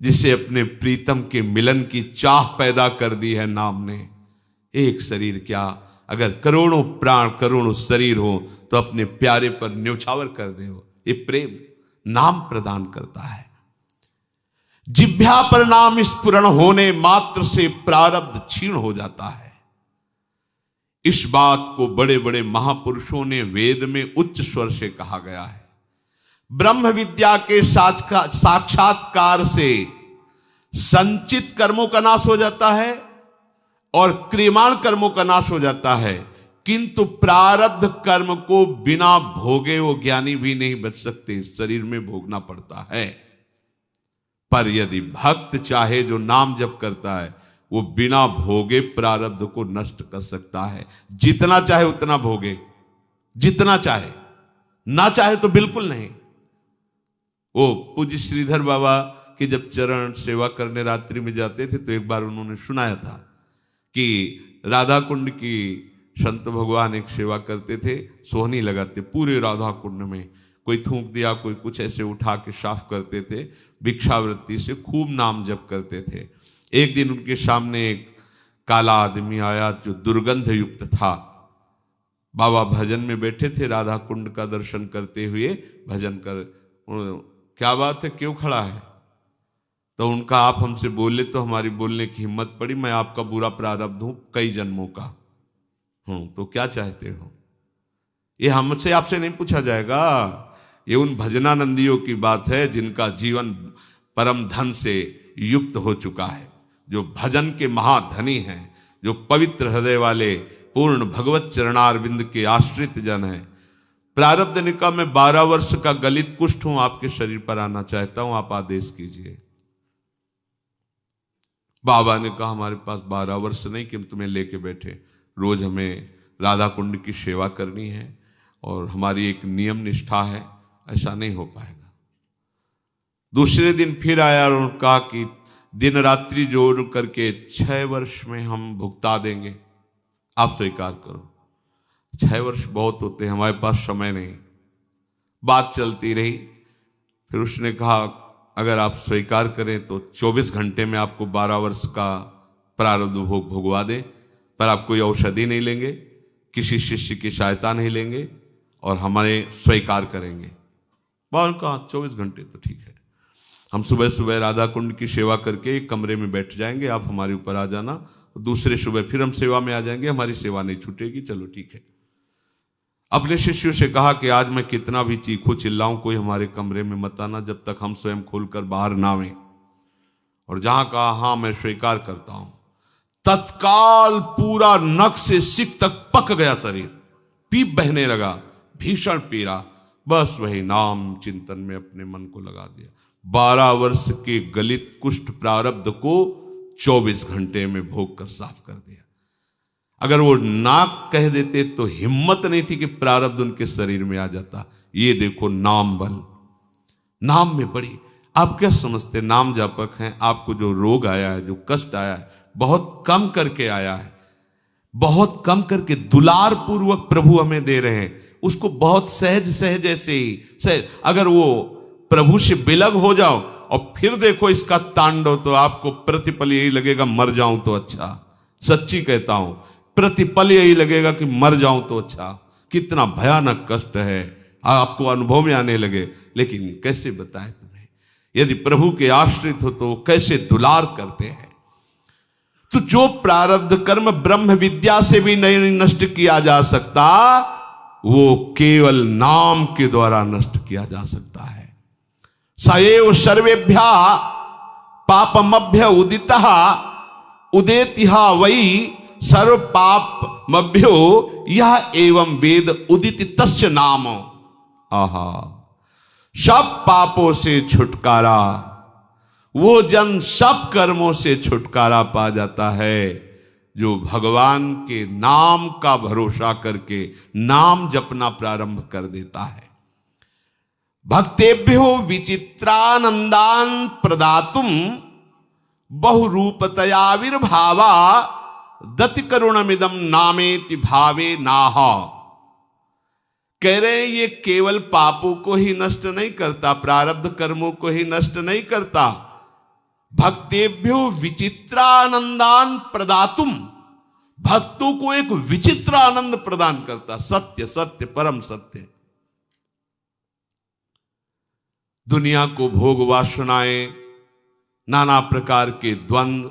जिसे अपने प्रीतम के मिलन की चाह पैदा कर दी है नाम ने। एक शरीर क्या, अगर करोड़ों प्राण करोड़ों शरीर हो तो अपने प्यारे पर न्यौछावर कर दे। ये प्रेम नाम प्रदान करता है। जिह्वा पर नाम स्फुरण होने मात्र से प्रारब्ध क्षीण हो जाता है। इस बात को बड़े बड़े महापुरुषों ने वेद में उच्च स्वर से कहा गया है। ब्रह्म विद्या के साक्षात्कार से संचित कर्मों का नाश हो जाता है और क्रियमाण कर्मों का नाश हो जाता है, किंतु प्रारब्ध कर्म को बिना भोगे वो ज्ञानी भी नहीं बच सकते, शरीर में भोगना पड़ता है। पर यदि भक्त चाहे, जो नाम जप करता है, वो बिना भोगे प्रारब्ध को नष्ट कर सकता है। जितना चाहे उतना भोगे, जितना चाहे, ना चाहे तो बिल्कुल नहीं। वो पूज्य श्रीधर बाबा के जब चरण सेवा करने रात्रि में जाते थे तो एक बार उन्होंने सुनाया था कि राधा कुंड की संत भगवान एक सेवा करते थे, सोहनी लगाते पूरे राधा कुंड में, कोई थूक दिया, कोई कुछ ऐसे उठा के साफ करते थे, भिक्षावृत्ति से खूब नाम जप करते थे। एक दिन उनके सामने एक काला आदमी आया जो दुर्गंध युक्त था। बाबा भजन में बैठे थे, राधा कुंड का दर्शन करते हुए भजन कर, क्या बात है, क्यों खड़ा है? तो उनका आप हमसे बोले तो हमारी बोलने की हिम्मत पड़ी। मैं आपका बुरा प्रारब्ध हूं, कई जन्मों का हूं, तो क्या चाहते हो? ये हमसे आपसे नहीं पूछा जाएगा। ये उन भजनानंदियों की बात है जिनका जीवन परम धन से युक्त हो चुका है, जो भजन के महाधनी हैं, जो पवित्र हृदय वाले पूर्ण भगवत चरणारविंद के आश्रित जन हैं। प्रारब्ध ने कहा मैं 12 वर्ष का गलित कुष्ठ हूं, आपके शरीर पर आना चाहता हूं, आप आदेश कीजिए। बाबा ने कहा हमारे पास 12 वर्ष नहीं कि हम तुम्हें लेके बैठे, रोज हमें राधा कुंड की सेवा करनी है और हमारी एक नियम निष्ठा है, ऐसा नहीं हो पाएगा। दूसरे दिन फिर आया और कहा कि दिन रात्रि जोड़ करके 6 वर्ष में हम भुगता देंगे, आप स्वीकार करो। 6 वर्ष बहुत होते हैं, हमारे पास समय नहीं। बात चलती रही, फिर उसने कहा अगर आप स्वीकार करें तो 24 घंटे में आपको 12 वर्ष का प्रारब्ध भोग भुगवा दें, पर आप कोई औषधि नहीं लेंगे, किसी शिष्य की सहायता नहीं लेंगे और हमारे स्वीकार करेंगे। बाबा कहा 24 घंटे तो ठीक है, हम सुबह सुबह राधा कुंड की सेवा करके एक कमरे में बैठ जाएंगे, आप हमारे ऊपर आ जाना, दूसरे सुबह फिर हम सेवा में आ जाएंगे, हमारी सेवा नहीं छूटेगी। चलो ठीक है। अपने शिष्यों से कहा कि आज मैं कितना भी चीखूं चिल्लाऊं, कोई हमारे कमरे में मत आना जब तक हम स्वयं खोलकर बाहर ना आवें। और जहां कहा हाँ मैं स्वीकार करता हूं, तत्काल पूरा नख से सिक तक पक गया शरीर, पीप बहने लगा, भीषण पीड़ा। बस वही नाम चिंतन में अपने मन को लगा दिया। 12 वर्ष के गलित कुष्ठ प्रारब्ध को 24 घंटे में भोग कर साफ कर दिया। अगर वो नाक कह देते तो हिम्मत नहीं थी कि प्रारब्ध उनके शरीर में आ जाता। ये देखो नाम बल, नाम में बड़ी। आप क्या समझते नाम जापक हैं, आपको जो रोग आया है, जो कष्ट आया है, बहुत कम करके आया है, बहुत कम करके दुलार पूर्वक प्रभु हमें दे रहे हैं, उसको बहुत सहज सहज ऐसे ही सहज। अगर वो प्रभु से बिलग हो जाओ और फिर देखो इसका तांडव, तो आपको प्रतिपल यही लगेगा मर जाऊं तो अच्छा। सच्ची कहता हूं, प्रतिपल यही लगेगा कि मर जाऊं तो अच्छा। कितना भयानक कष्ट है, आपको अनुभव में आने लगे। लेकिन कैसे बताएं तुम्हें, यदि प्रभु के आश्रित हो तो कैसे दुलार करते हैं। तो जो प्रारब्ध कर्म ब्रह्म विद्या से भी नहीं नष्ट किया जा सकता, वो केवल नाम के द्वारा नष्ट किया जा सकता है। सएव सर्वेभ्या पापमभ्य उदितः उदेतिहा वै सर्व पाप मभ्यो यह एवं वेद उदित तस्य नाम। आहा, सब पापों से छुटकारा, वो जन सब कर्मों से छुटकारा पा जाता है जो भगवान के नाम का भरोसा करके नाम जपना प्रारंभ कर देता है। भक्तेभ्यो विचित्रानंदान प्रदातुम बहुरूपतयाविर्भावा दति करुणमिदम नामेति भावे नाह। कह रहे हैं ये केवल पापों को ही नष्ट नहीं करता, प्रारब्ध कर्मों को ही नष्ट नहीं करता। भक्तेभ्यो विचित्रानंदान प्रदातुम, भक्तों को एक विचित्र आनंद प्रदान करता। सत्य सत्य परम सत्य। दुनिया को भोग वासनाएं, नाना प्रकार के द्वंद्व,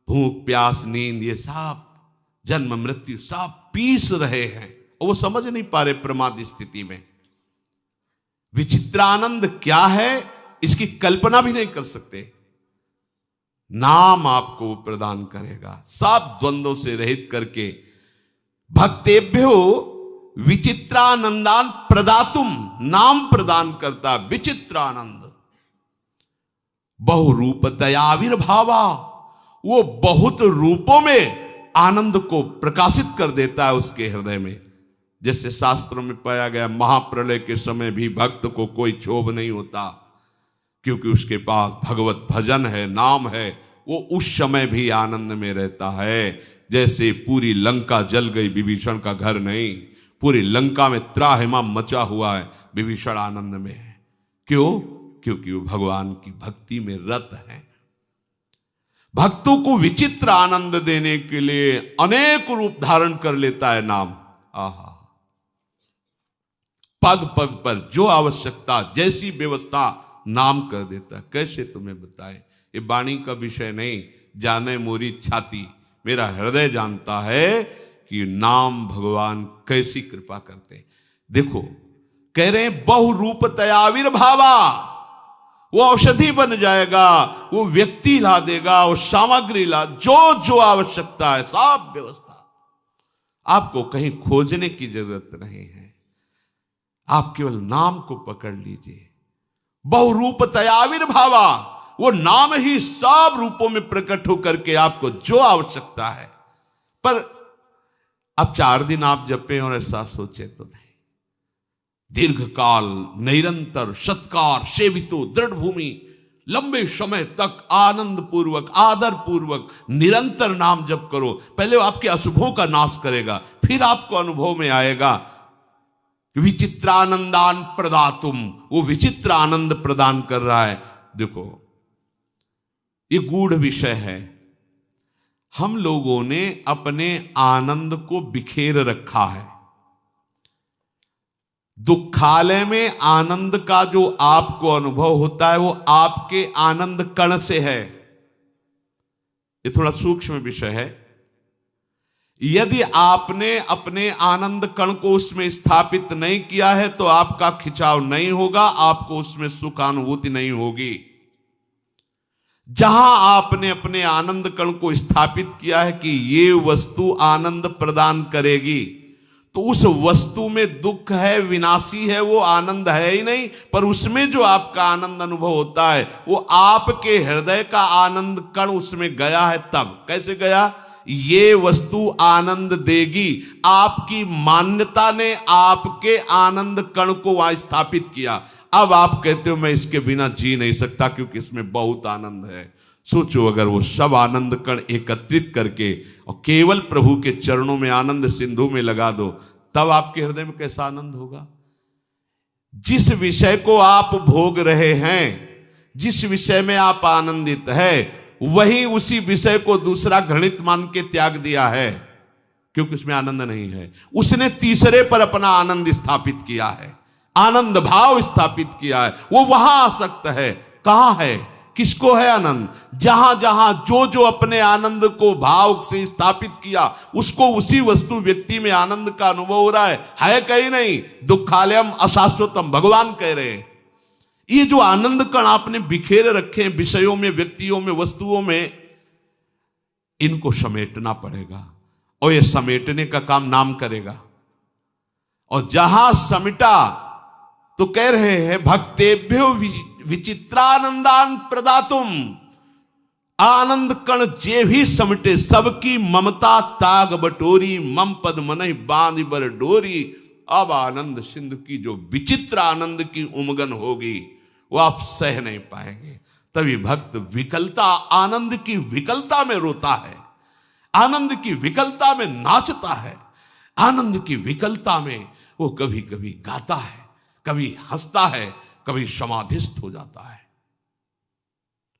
भूख प्यास नींद, ये सब जन्म मृत्यु सब पीस रहे हैं और वो समझ नहीं पा रहे प्रमाद स्थिति में। विचित्रानंद क्या है इसकी कल्पना भी नहीं कर सकते। नाम आपको प्रदान करेगा, सब द्वंद्वों से रहित करके। भक्तेभ्यो विचित्रानंदान प्रदातुम, नाम प्रदान करता विचित्रानंद। बहुरूपतयाविर्भावा, वो बहुत रूपों में आनंद को प्रकाशित कर देता है उसके हृदय में। जैसे शास्त्रों में पाया गया, महाप्रलय के समय भी भक्त को कोई क्षोभ नहीं होता, क्योंकि उसके पास भगवत भजन है, नाम है। वो उस समय भी आनंद में रहता है। जैसे पूरी लंका जल गई, विभीषण का घर नहीं, पूरी लंका में त्राहिमाम मचा हुआ है, विभीषण आनंद में है। क्यों? क्योंकि वो भगवान की भक्ति में रत है। भक्तों को विचित्र आनंद देने के लिए अनेक रूप धारण कर लेता है नाम। आहा, पग पग पर जो आवश्यकता, जैसी व्यवस्था नाम कर देता है। कैसे तुम्हें बताएं, ये वाणी का विषय नहीं। जाने मोरी छाती, मेरा हृदय जानता है कि नाम भगवान कैसी कृपा करते हैं। देखो, कह रहे हैं बहुरूपतयाविर्भावा, वो औषधि बन जाएगा, वो व्यक्ति ला देगा, वो सामग्री ला, जो जो आवश्यकता है सब व्यवस्था। आपको कहीं खोजने की जरूरत नहीं है, आप केवल नाम को पकड़ लीजिए। बहुरूपतयाविर्भावा, वो नाम ही सब रूपों में प्रकट होकर के आपको जो आवश्यकता है। पर अब 4 दिन आप जपे और ऐसा सोचे तो नहीं। दीर्घ काल निरंतर सत्कार सेवितो दृढ़ भूमि, लंबे समय तक आनंद पूर्वक आदर पूर्वक निरंतर नाम जप करो। पहले आपके अशुभों का नाश करेगा, फिर आपको अनुभव में आएगा। विचित्रानंदान प्रदातुम, वो विचित्र आनंद प्रदान कर रहा है। देखो, ये गूढ़ विषय है। हम लोगों ने अपने आनंद को बिखेर रखा है। दुखालय में आनंद का जो आपको अनुभव होता है वो आपके आनंद कण से है। ये थोड़ा सूक्ष्म विषय है। यदि आपने अपने आनंद कण को उसमें स्थापित नहीं किया है तो आपका खिंचाव नहीं होगा, आपको उसमें सुख अनुभूति नहीं होगी। जहां आपने अपने आनंद कण को स्थापित किया है कि ये वस्तु आनंद प्रदान करेगी, तो उस वस्तु में दुख है, विनाशी है, वो आनंद है ही नहीं। पर उसमें जो आपका आनंद अनुभव होता है वो आपके हृदय का आनंद कण उसमें गया है। तब कैसे गया? ये वस्तु आनंद देगी, आपकी मान्यता ने आपके आनंद कण को वहां स्थापित किया। अब आप कहते हो मैं इसके बिना जी नहीं सकता क्योंकि इसमें बहुत आनंद है। सोचो, अगर वो सब आनंद कण एकत्रित करके और केवल प्रभु के चरणों में आनंद सिंधु में लगा दो, तब आपके हृदय में कैसा आनंद होगा। जिस विषय को आप भोग रहे हैं, जिस विषय में आप आनंदित है, वही उसी विषय को दूसरा घृणित मान के त्याग दिया है क्योंकि उसमें आनंद नहीं है। उसने तीसरे पर अपना आनंद स्थापित किया है, आनंद भाव स्थापित किया है। वो वहां आसक्त है। कहां है? किसको है आनंद? जहां जहां जो जो अपने आनंद को भाव से स्थापित किया, उसको उसी वस्तु व्यक्ति में आनंद का अनुभव हो रहा है कहीं नहीं। दुखालयम अशाश्वतम भगवान कह रहे हैं। ये जो आनंद कण आपने बिखेरे रखे हैं विषयों में, व्यक्तियों में, वस्तुओं में, इनको समेटना पड़ेगा और ये समेटने का काम नाम करेगा। और जहां समिटा तो कह रहे हैं भक्तेभ्यो विचित्रानंदान प्रदातुम, आनंद कण जे भी समटे सबकी ममता ताग बटोरी, मम पद मनहि बांध बर डोरी। अब आनंद सिंधु की जो विचित्र आनंद की उमगन होगी वो आप सह नहीं पाएंगे। तभी भक्त विकलता, आनंद की विकलता में रोता है, आनंद की विकलता में नाचता है, आनंद की विकलता में वो कभी कभी गाता है, कभी हंसता है, कभी समाधिस्थ हो जाता है।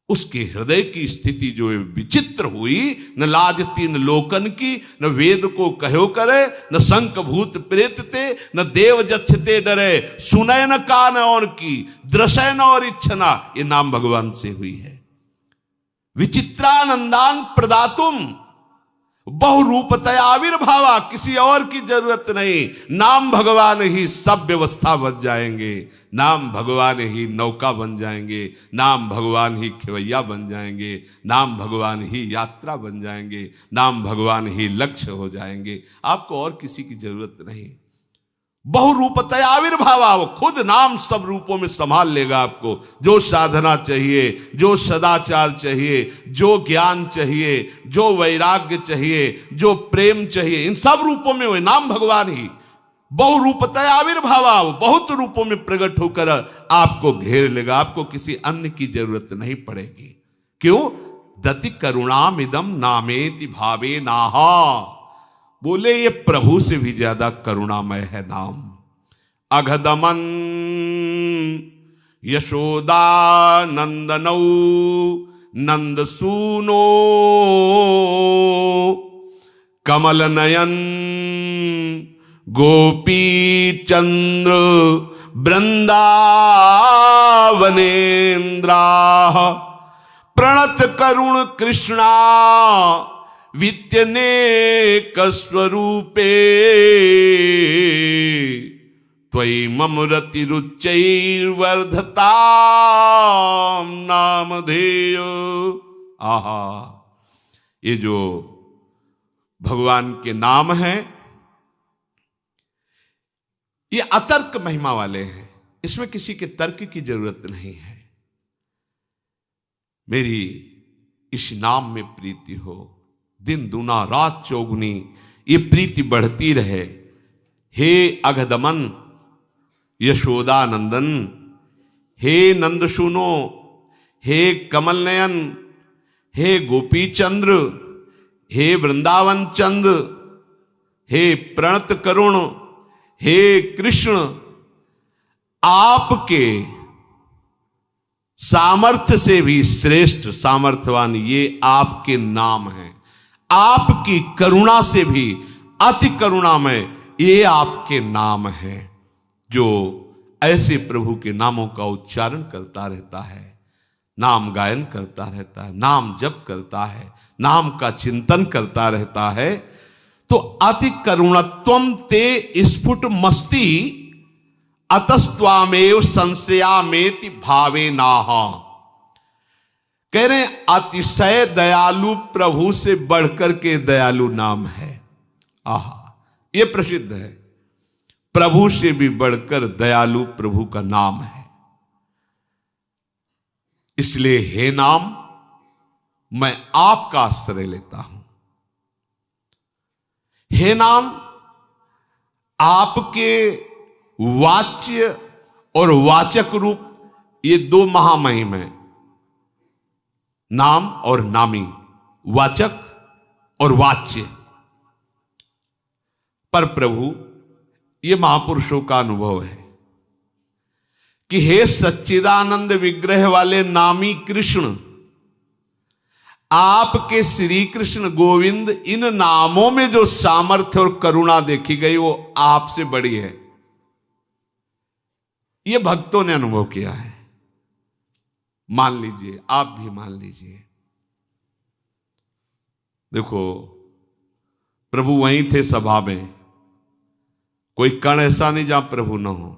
उसके हृदय की स्थिति जो विचित्र हुई, न लाज तीन लोकन की, न वेद को कहो करे, न शंख भूत प्रेत ते, न देव जच्छते डरे, सुनय न कान और की, दृशय न और इच्छना। ये नाम भगवान से हुई है। विचित्रानंदान प्रदातुम, बहुरूपतयाविर्भावा, किसी और की जरूरत नहीं। नाम भगवान ही सब व्यवस्था बन जाएंगे, नाम भगवान ही नौका बन जाएंगे, नाम भगवान ही खेवैया बन जाएंगे, नाम भगवान ही यात्रा बन जाएंगे, नाम भगवान ही लक्ष्य हो जाएंगे। आपको और किसी की जरूरत नहीं। बहुरूपतयाविर्भावा, वो खुद नाम सब रूपों में संभाल लेगा आपको। जो साधना चाहिए, जो सदाचार चाहिए, जो ज्ञान चाहिए, जो वैराग्य चाहिए, जो प्रेम चाहिए, इन सब रूपों में वो नाम भगवान ही बहुरूपतयाविर्भावा, वो बहुत रूपों में प्रकट होकर आपको घेर लेगा। आपको किसी अन्य की जरूरत नहीं पड़ेगी। क्यों? दति करुणामिदम नामेति भावे नाहा। बोले ये प्रभु से भी ज्यादा करुणामय है नाम। अघदमन यशोदा नंदनौ नंद सूनो कमल नयन गोपी चंद्र वृंदावनेन्द्रा प्रणत करुण कृष्णा वित्यनेक स्वरूपे त्वयि मम रतिरुच्चैर्वर्धता नामधेय। आहा, ये जो भगवान के नाम हैं ये अतर्क महिमा वाले हैं, इसमें किसी के तर्क की जरूरत नहीं है। मेरी इस नाम में प्रीति हो, दिन दूना रात चौगुनी ये प्रीति बढ़ती रहे। हे अघदमन यशोदा नंदन, हे नंद सुनो, हे कमल नयन, हे गोपी चंद्र, हे वृंदावन चंद, हे प्रणत करुण, हे कृष्ण, आपके सामर्थ्य से भी श्रेष्ठ सामर्थ्यवान ये आपके नाम हैं। आपकी करुणा से भी अति करुणामय ये आपके नाम हैं। जो ऐसे प्रभु के नामों का उच्चारण करता रहता है, नाम गायन करता रहता है, नाम जप करता है, नाम का चिंतन करता रहता है, तो अति करुणत्वम ते स्फुट मस्ति अतस्त्वामेव संशयामेति भावे नाह। कह रहे अतिशय दयालु प्रभु से बढ़कर के दयालु नाम है। आहा, ये प्रसिद्ध है, प्रभु से भी बढ़कर दयालु प्रभु का नाम है। इसलिए हे नाम, मैं आपका आश्रय लेता हूं। हे नाम, आपके वाच्य और वाचक रूप ये दो महामहिम हैं, नाम और नामी, वाचक और वाच्य। पर प्रभु ये महापुरुषों का अनुभव है कि हे सच्चिदानंद विग्रह वाले नामी कृष्ण, आपके श्री कृष्ण गोविंद इन नामों में जो सामर्थ्य और करुणा देखी गई वो आपसे बड़ी है। ये भक्तों ने अनुभव किया है, मान लीजिए, आप भी मान लीजिए। देखो, प्रभु वहीं थे सभा में, कोई कण ऐसा नहीं जहां प्रभु न हो।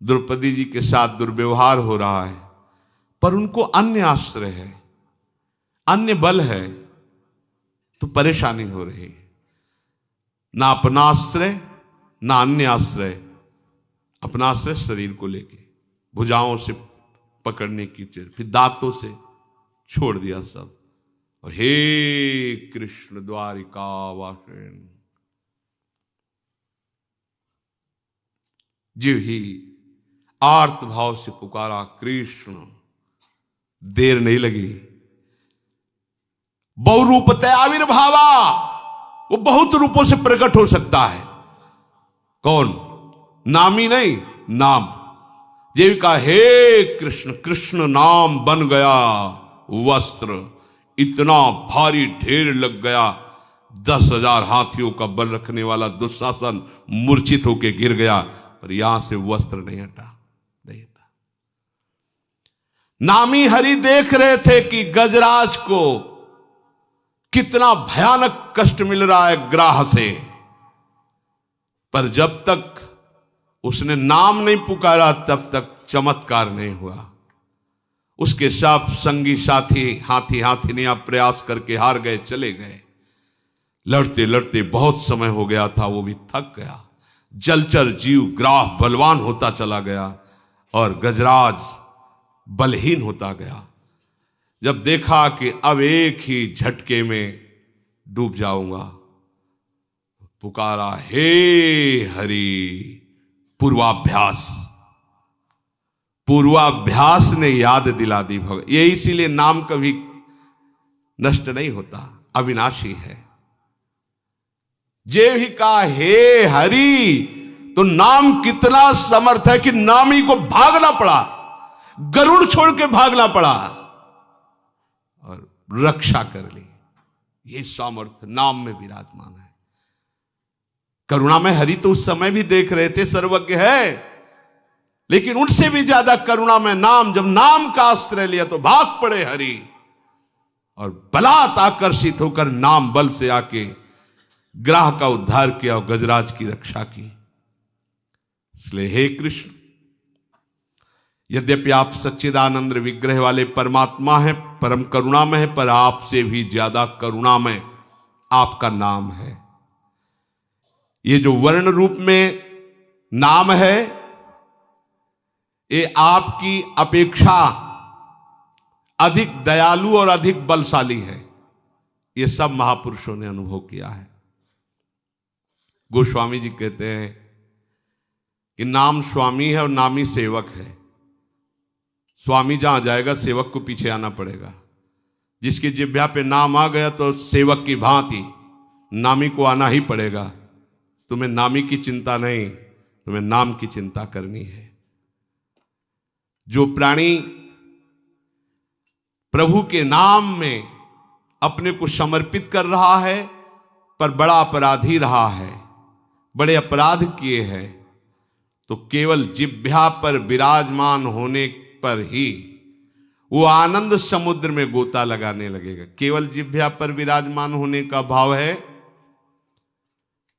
द्रौपदी जी के साथ दुर्व्यवहार हो रहा है, पर उनको अन्य आश्रय है, अन्य बल है, तो परेशानी हो रही। ना अपना आश्रय ना अन्य आश्रय। अपना आश्रय शरीर को लेके भुजाओं से पकड़ने की चीज, फिर दांतों से छोड़ दिया सब। और हे कृष्ण द्वारिका वासिन, जीव ही आर्त भाव से पुकारा कृष्ण। देर नहीं लगी, बहुरूपते आविर्भावा, वो बहुत रूपों से प्रकट हो सकता है। कौन? नामी नहीं, नाम। जीविका हे कृष्ण, कृष्ण नाम बन गया वस्त्र, इतना भारी ढेर लग गया, 10,000 हाथियों का बल रखने वाला दुशासन मूर्छित होकर गिर गया, पर यहां से वस्त्र नहीं हटा, नहीं हटा। नामी हरि देख रहे थे कि गजराज को कितना भयानक कष्ट मिल रहा है ग्राह से, पर जब तक उसने नाम नहीं पुकारा तब तक चमत्कार नहीं हुआ। उसके सब संगी साथी हाथी हाथिनियां प्रयास करके हार गए, चले गए। लड़ते लड़ते बहुत समय हो गया था, वो भी थक गया। जलचर जीव ग्राह बलवान होता चला गया और गजराज बलहीन होता गया। जब देखा कि अब एक ही झटके में डूब जाऊंगा, पुकारा हे हरि। पूर्वाभ्यास, पूर्वाभ्यास ने याद दिला दी भगवान। ये इसीलिए नाम कभी नष्ट नहीं होता, अविनाशी है। जे ही कहा हे हरि, तो नाम कितना समर्थ है कि नामी को भागना पड़ा, गरुड़ छोड़ के भागना पड़ा। रक्षा कर ली। ये सामर्थ्य नाम में विराजमान है। करुणामय हरि तो उस समय भी देख रहे थे, सर्वज्ञ है, लेकिन उनसे भी ज्यादा करुणामय नाम। जब नाम का आश्रय लिया तो भाग पड़े हरि, और बलात् आकर्षित होकर नाम बल से आके ग्राह का उद्धार किया और गजराज की रक्षा की। इसलिए हे कृष्ण, यद्यपि आप सच्चिदानंद विग्रह वाले परमात्मा हैं, परम करुणामय है, पर आपसे भी ज्यादा करुणामय आपका नाम है। ये जो वर्ण रूप में नाम है, ये आपकी अपेक्षा अधिक दयालु और अधिक बलशाली है। ये सब महापुरुषों ने अनुभव किया है। गोस्वामी जी कहते हैं कि नाम स्वामी है और नामी सेवक है। स्वामी जहां जाएगा सेवक को पीछे आना पड़ेगा। जिसकी जिह्वा पे नाम आ गया तो सेवक की भांति नामी को आना ही पड़ेगा। तुम्हें नामी की चिंता नहीं, तुम्हें नाम की चिंता करनी है। जो प्राणी प्रभु के नाम में अपने को समर्पित कर रहा है, पर बड़ा अपराधी रहा है, बड़े अपराध किए हैं, तो केवल जिह्वा पर विराजमान होने पर ही वो आनंद समुद्र में गोता लगाने लगेगा। केवल जिह्वा पर विराजमान होने का भाव है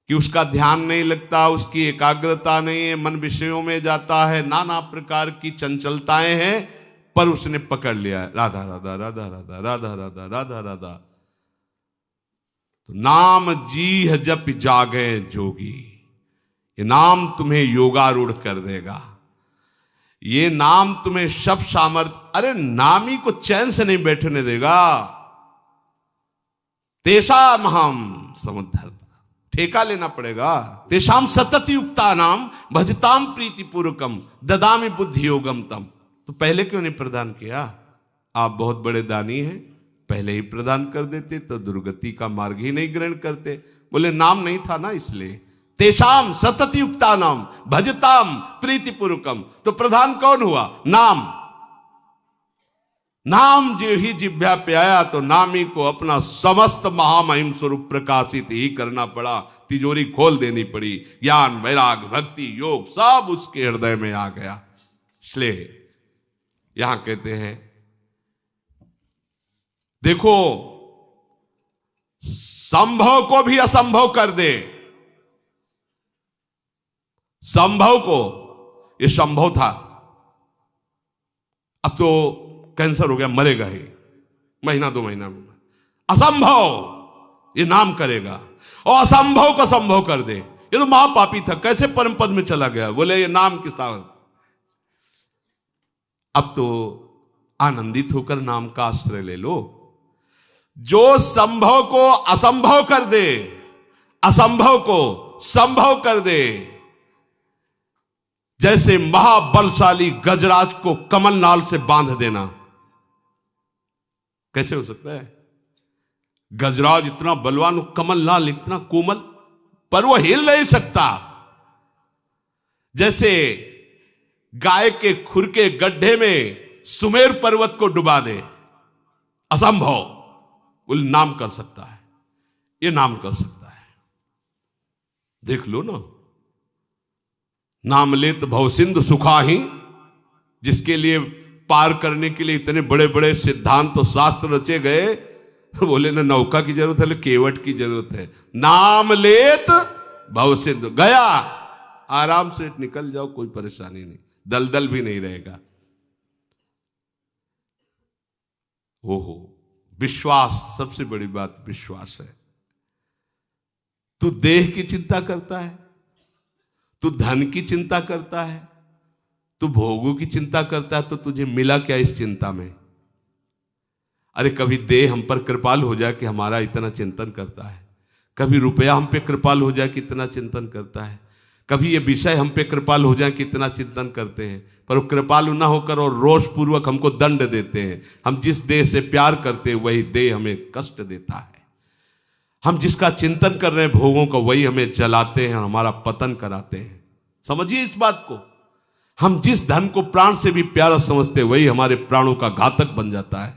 कि उसका ध्यान नहीं लगता, उसकी एकाग्रता नहीं है, मन विषयों में जाता है, नाना प्रकार की चंचलताएं हैं, पर उसने पकड़ लिया राधा राधा राधा राधा राधा राधा राधा राधा। तो नाम जीह जप जागे जोगी, ये नाम तुम्हें योगारूढ़ कर देगा। ये नाम तुम्हें सब सामर्थ्य, अरे नामी को चैन से नहीं बैठने देगा। तेषाम हम समुद्धरता, ठेका लेना पड़ेगा। तेषाम सतत युक्ता नाम भजताम प्रीति पूर्वकम ददामि बुद्धि योगम तम। तो पहले क्यों नहीं प्रदान किया? आप बहुत बड़े दानी हैं, पहले ही प्रदान कर देते तो दुर्गति का मार्ग ही नहीं ग्रहण करते। बोले नाम नहीं था ना, इसलिए। तेषाम सतत युक्ता नाम भजताम प्रीति पूर्वकम, तो प्रधान कौन हुआ? नाम। नाम जो ही जिह्वा पे आया तो नामी को अपना समस्त महामहिम स्वरूप प्रकाशित ही करना पड़ा। तिजोरी खोल देनी पड़ी। ज्ञान वैराग भक्ति योग सब उसके हृदय में आ गया। इसलिए यहां कहते हैं, देखो संभव को भी असंभव कर दे। संभव को, ये संभव था, अब तो कैंसर हो गया, मरेगा ही महीना 2 महीना में। असंभव ये नाम करेगा और असंभव को संभव कर दे। ये तो महापापी था, कैसे परम पद में चला गया? बोले ये नाम किसका? अब तो आनंदित होकर नाम का आश्रय ले लो। जो संभव को असंभव कर दे, असंभव को संभव कर दे। जैसे महाबलशाली गजराज को कमल नाल से बांध देना, कैसे हो सकता है? गजराज इतना बलवान, कमल नाल इतना कोमल, पर वो हिल नहीं सकता। जैसे गाय के खुर के गड्ढे में सुमेर पर्वत को डुबा दे, असंभव। बोले नाम कर सकता है, ये नाम कर सकता है। देख लो ना, नाम लेत भव सिंधु सुखाही, जिसके लिए पार करने के लिए इतने बड़े बड़े सिद्धांत तो शास्त्र रचे गए। बोले ना नौका की जरूरत है, केवट की जरूरत है। नाम लेत भव सिंधु, गया आराम से निकल जाओ, कोई परेशानी नहीं, दलदल भी नहीं रहेगा। ओहो, विश्वास, सबसे बड़ी बात विश्वास है। तू देह की चिंता करता है, तू धन की चिंता करता है, तू भोगों की चिंता करता है, तो तुझे मिला क्या इस चिंता में? अरे कभी देह हम पर कृपाल हो जाए कि हमारा इतना चिंतन करता है, कभी रुपया हम पे कृपाल हो जाए कि इतना चिंतन करता है, कभी ये विषय हम पे कृपाल हो जाए कि इतना चिंतन करते हैं, पर वो कृपालु ना होकर और रोष पूर्वक हमको दंड देते हैं। हम जिस देह से प्यार करते हैं वही देह हमें कष्ट देता है। हम जिसका चिंतन कर रहे हैं भोगों को, वही हमें जलाते हैं और हमारा पतन कराते हैं। समझिए इस बात को। हम जिस धन को प्राण से भी प्यारा समझते हैं वही हमारे प्राणों का घातक बन जाता है।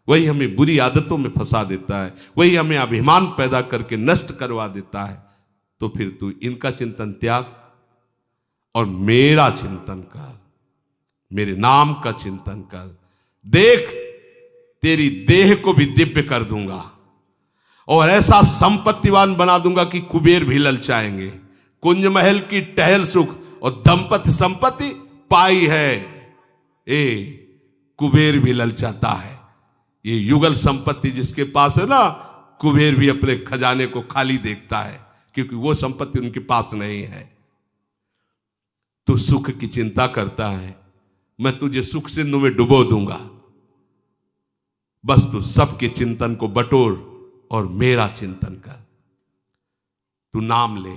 वही हमें बुरी आदतों में फंसा देता है, वही हमें अभिमान पैदा करके नष्ट करवा देता है। तो फिर तू इनका चिंतन त्याग और मेरा चिंतन कर, मेरे नाम का चिंतन कर। देख, तेरी देह को भी दिव्य कर दूंगा और ऐसा संपत्तिवान बना दूंगा कि कुबेर भी ललचाएंगे। कुंज महल की टहल सुख और दंपति संपत्ति पाई है, कुबेर भी ललचाता है। ये युगल संपत्ति जिसके पास है ना, कुबेर भी अपने खजाने को खाली देखता है, क्योंकि वो संपत्ति उनके पास नहीं है। तू सुख की चिंता करता है, मैं तुझे सुख सिंधु में डुबो दूंगा। बस तू सबके चिंतन को बटोर और मेरा चिंतन कर। तू नाम ले।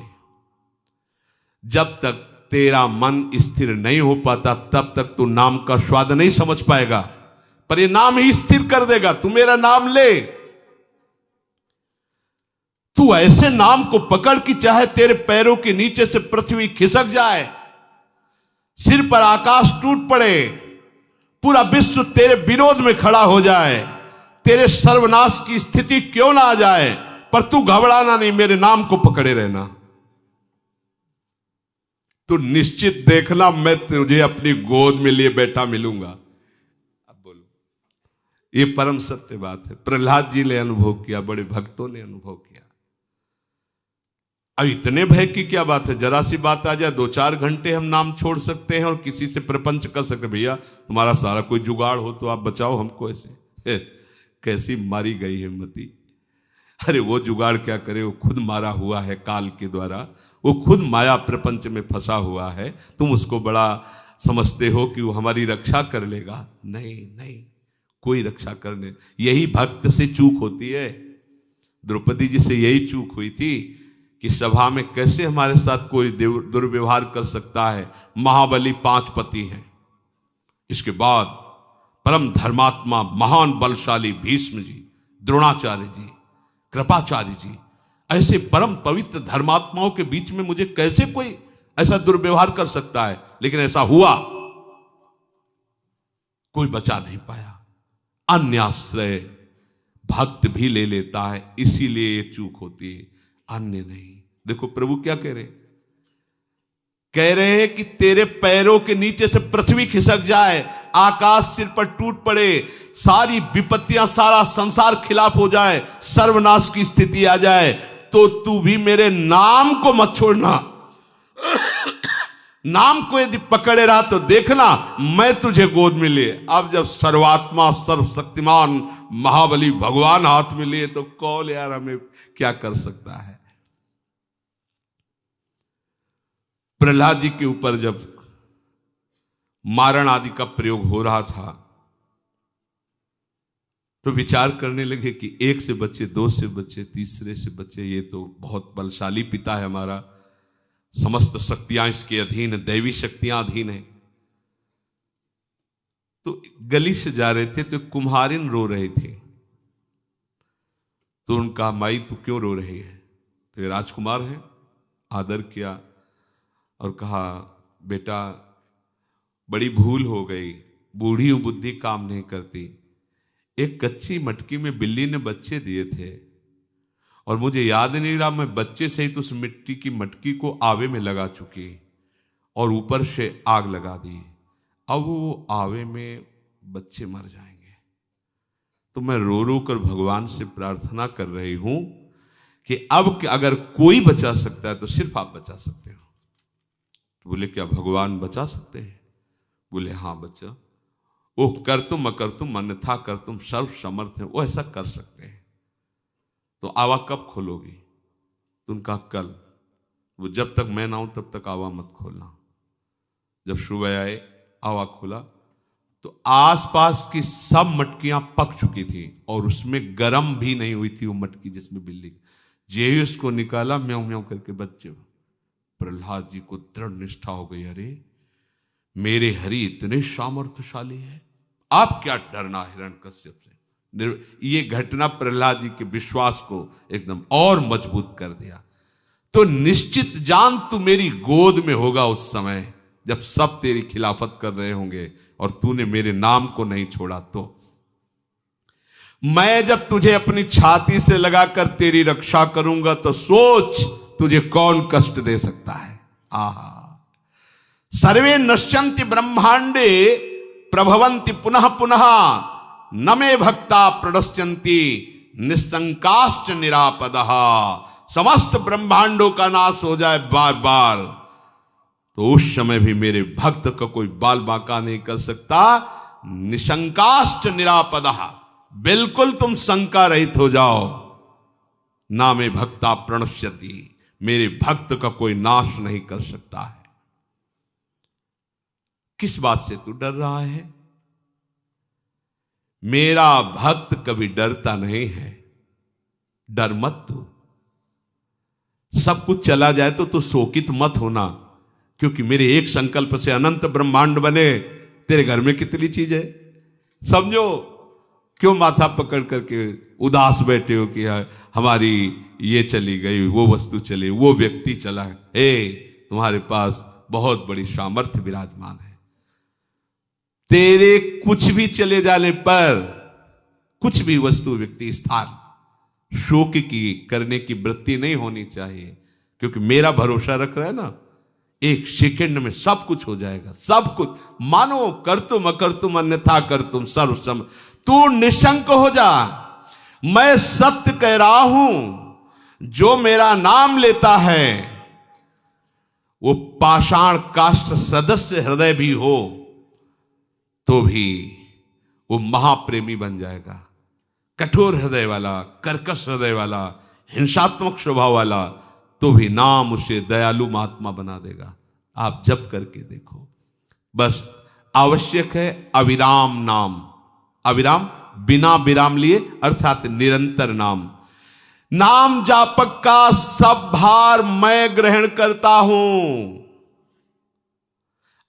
जब तक तेरा मन स्थिर नहीं हो पाता तब तक तू नाम का स्वाद नहीं समझ पाएगा, पर ये नाम ही स्थिर कर देगा। तू मेरा नाम ले। तू ऐसे नाम को पकड़ कि चाहे तेरे पैरों के नीचे से पृथ्वी खिसक जाए, सिर पर आकाश टूट पड़े, पूरा विश्व तेरे विरोध में खड़ा हो जाए, तेरे सर्वनाश की स्थिति क्यों ना आ जाए, पर तू घबराना नहीं, मेरे नाम को पकड़े रहना। तू निश्चित देखना, मैं तुझे अपनी गोद में लिए बैठा मिलूंगा। अब बोलो, ये परम सत्य बात है। प्रहलाद जी ने अनुभव किया, बड़े भक्तों ने अनुभव किया। अब इतने भय की क्या बात है, जरा सी बात आ जाए 2-4 घंटे हम नाम छोड़ सकते हैं और किसी से प्रपंच कर सकते हैं। भैया तुम्हारा सारा कोई जुगाड़ हो तो आप बचाओ हमको। ऐसे कैसी मारी गई है मती। अरे वो जुगाड़ क्या करे, वो खुद मारा हुआ है काल के द्वारा, वो खुद माया प्रपंच में फंसा हुआ है। तुम उसको बड़ा समझते हो कि वो हमारी रक्षा कर लेगा। नहीं नहीं, कोई रक्षा करने, यही भक्त से चूक होती है। द्रौपदी जी से यही चूक हुई थी कि सभा में कैसे हमारे साथ कोई दुर्व्यवहार कर सकता है। महाबली 5 पति हैं, इसके बाद परम धर्मात्मा महान बलशाली भीष्म जी, द्रोणाचार्य जी, कृपाचार्य जी, ऐसे परम पवित्र धर्मात्माओं के बीच में मुझे कैसे कोई ऐसा दुर्व्यवहार कर सकता है। लेकिन ऐसा हुआ, कोई बचा नहीं पाया। अन्य आश्रय भक्त भी ले लेता है, इसीलिए ये चूक होती है, अन्य नहीं। देखो प्रभु क्या कह रहे हैं कि तेरे पैरों के नीचे से पृथ्वी खिसक जाए, आकाश सिर पर टूट पड़े, सारी विपत्तियां, सारा संसार खिलाफ हो जाए, सर्वनाश की स्थिति आ जाए, तो तू भी मेरे नाम को मत छोड़ना। नाम को यदि पकड़े रहा तो देखना मैं तुझे गोद में ले। अब जब सर्वात्मा सर्वशक्तिमान महाबली भगवान हाथ में लिए तो कौन यार हमें क्या कर सकता है। प्रहलाद जी के ऊपर जब मारण आदि का प्रयोग हो रहा था तो विचार करने लगे कि 1 से बचे, 2 से बचे, तीसरे से बचे, ये तो बहुत बलशाली पिता है हमारा, समस्त शक्तियां इसके अधीन है, दैवी शक्तियां अधीन है। तो गली से जा रहे थे तो कुम्हारिन रो रही थी। तो उनका माई तू क्यों रो रही है? तो ये राजकुमार है, आदर किया और कहा बेटा बड़ी भूल हो गई, बूढ़ी बुद्धि काम नहीं करती। एक कच्ची मटकी में बिल्ली ने बच्चे दिए थे और मुझे याद नहीं रहा, मैं बच्चे सहित उस मिट्टी की मटकी को आवे में लगा चुकी और ऊपर से आग लगा दी। अब वो आवे में बच्चे मर जाएंगे। तो मैं रो रो कर भगवान से प्रार्थना कर रही हूं कि अब अगर कोई बचा सकता है तो सिर्फ आप बचा सकते हो। तो बोले क्या भगवान बचा सकते हैं? बोले हाँ बच्चा, वो कर तुम अकर तुम अन्यथा कर तुम सर्व समर्थ है, वो ऐसा कर सकते हैं। तो आवा कब खोलोगी? तो उनका कल। वो जब तक मैं ना हूं तब तक आवा मत खोलना। जब सुबह आए आवा खोला तो आसपास की सब मटकियां पक चुकी थी और उसमें गर्म भी नहीं हुई थी वो मटकी जिसमें बिल्ली। जे उसको निकाला, म्याऊं म्याऊं करके बच्चे। प्रहलाद जी को दृढ़ निष्ठा हो गई, अरे मेरे हरि इतने सामर्थ्यशाली है, आप क्या डरना हिरण्यकश्यप से। ये घटना प्रहलाद जी के विश्वास को एकदम और मजबूत कर दिया। तो निश्चित जान तू मेरी गोद में होगा उस समय जब सब तेरी खिलाफत कर रहे होंगे और तूने मेरे नाम को नहीं छोड़ा। तो मैं जब तुझे अपनी छाती से लगाकर तेरी रक्षा करूंगा तो सोच तुझे कौन कष्ट दे सकता है। आहा। सर्वे नश्यन्ति ब्रह्मांडे प्रभवन्ति पुनः पुनः न मे भक्ता प्रणश्यन्ति निशंकाश्च निरापदः। समस्त ब्रह्मांडों का नाश हो जाए बार बार तो उस समय भी मेरे भक्त का कोई बाल बांका नहीं कर सकता। निशंकाश्च निरापदः, बिल्कुल तुम शंका रहित हो जाओ। ना मे भक्ता प्रणश्यति, मेरे भक्त का कोई नाश नहीं कर सकता है। किस बात से तू डर रहा है? मेरा भक्त कभी डरता नहीं है, डर मत तू। सब कुछ चला जाए तो तू शोकित मत होना, क्योंकि मेरे एक संकल्प से अनंत ब्रह्मांड बने। तेरे घर में कितनी चीज है समझो। क्यों माथा पकड़ करके उदास बैठे हो कि हमारी ये चली गई, वो वस्तु चली, वो व्यक्ति चला। तुम्हारे पास बहुत बड़ी सामर्थ्य विराजमान है। तेरे कुछ भी चले जाने पर, कुछ भी वस्तु व्यक्ति स्थान, शोक की करने की वृत्ति नहीं होनी चाहिए, क्योंकि मेरा भरोसा रख रहा है ना, एक सेकंड में सब कुछ हो जाएगा। सब कुछ मानो कर तुम अकर तुम अन्यथा कर तुम सर्व सम। तू निशंक हो जा। मैं सत्य कह रहा हूं, जो मेरा नाम लेता है वो पाषाण काष्ठ सदस्य हृदय भी हो तो भी वो महाप्रेमी बन जाएगा। कठोर हृदय वाला, कर्कश हृदय वाला, हिंसात्मक स्वभाव वाला, तो भी नाम उसे दयालु महात्मा बना देगा। आप जप करके देखो। बस आवश्यक है अविराम नाम। अविराम बिना विराम लिए, अर्थात निरंतर नाम। नाम जापक का सब भार मैं ग्रहण करता हूं।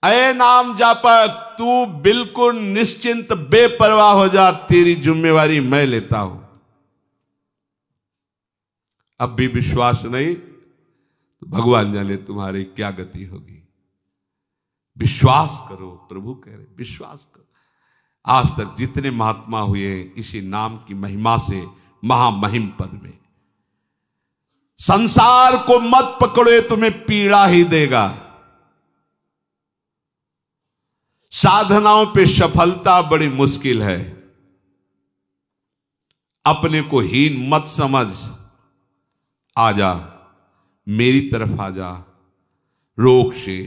अय नाम जापक, तू बिल्कुल निश्चिंत बेपरवाह हो जा, तेरी जिम्मेवारी मैं लेता हूं। अब भी विश्वास नहीं तो भगवान जाने तुम्हारी क्या गति होगी। विश्वास करो, प्रभु कह रहे विश्वास करो। आज तक जितने महात्मा हुए इसी नाम की महिमा से महामहिम पद में। संसार को मत पकड़ो, ये तुम्हें पीड़ा ही देगा। साधनाओं पे सफलता बड़ी मुश्किल है। अपने को हीन मत समझ। आजा, मेरी तरफ आजा। रोग से,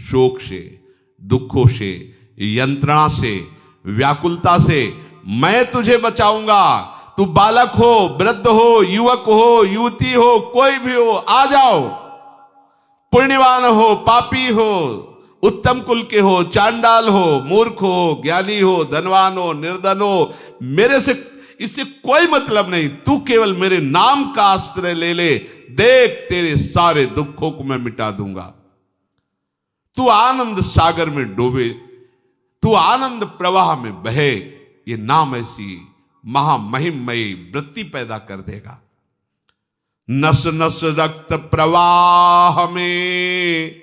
शोक से, दुखों से, यंत्रणा से, व्याकुलता से मैं तुझे बचाऊंगा। तू बालक हो, वृद्ध हो, युवक हो, युवती हो, कोई भी हो, आ जाओ। पुण्यवान हो, पापी हो, उत्तम कुल के हो, चांडाल हो, मूर्ख हो, ज्ञानी हो, धनवान हो, निर्धन हो, मेरे से इससे कोई मतलब नहीं। तू केवल मेरे नाम का आश्रय ले ले, देख तेरे सारे दुखों को मैं मिटा दूंगा। तू आनंद सागर में डूबे, तू आनंद प्रवाह में बहे। ये नाम ऐसी महामहिममयी वृत्ति पैदा कर देगा। नस नस रक्त प्रवाह में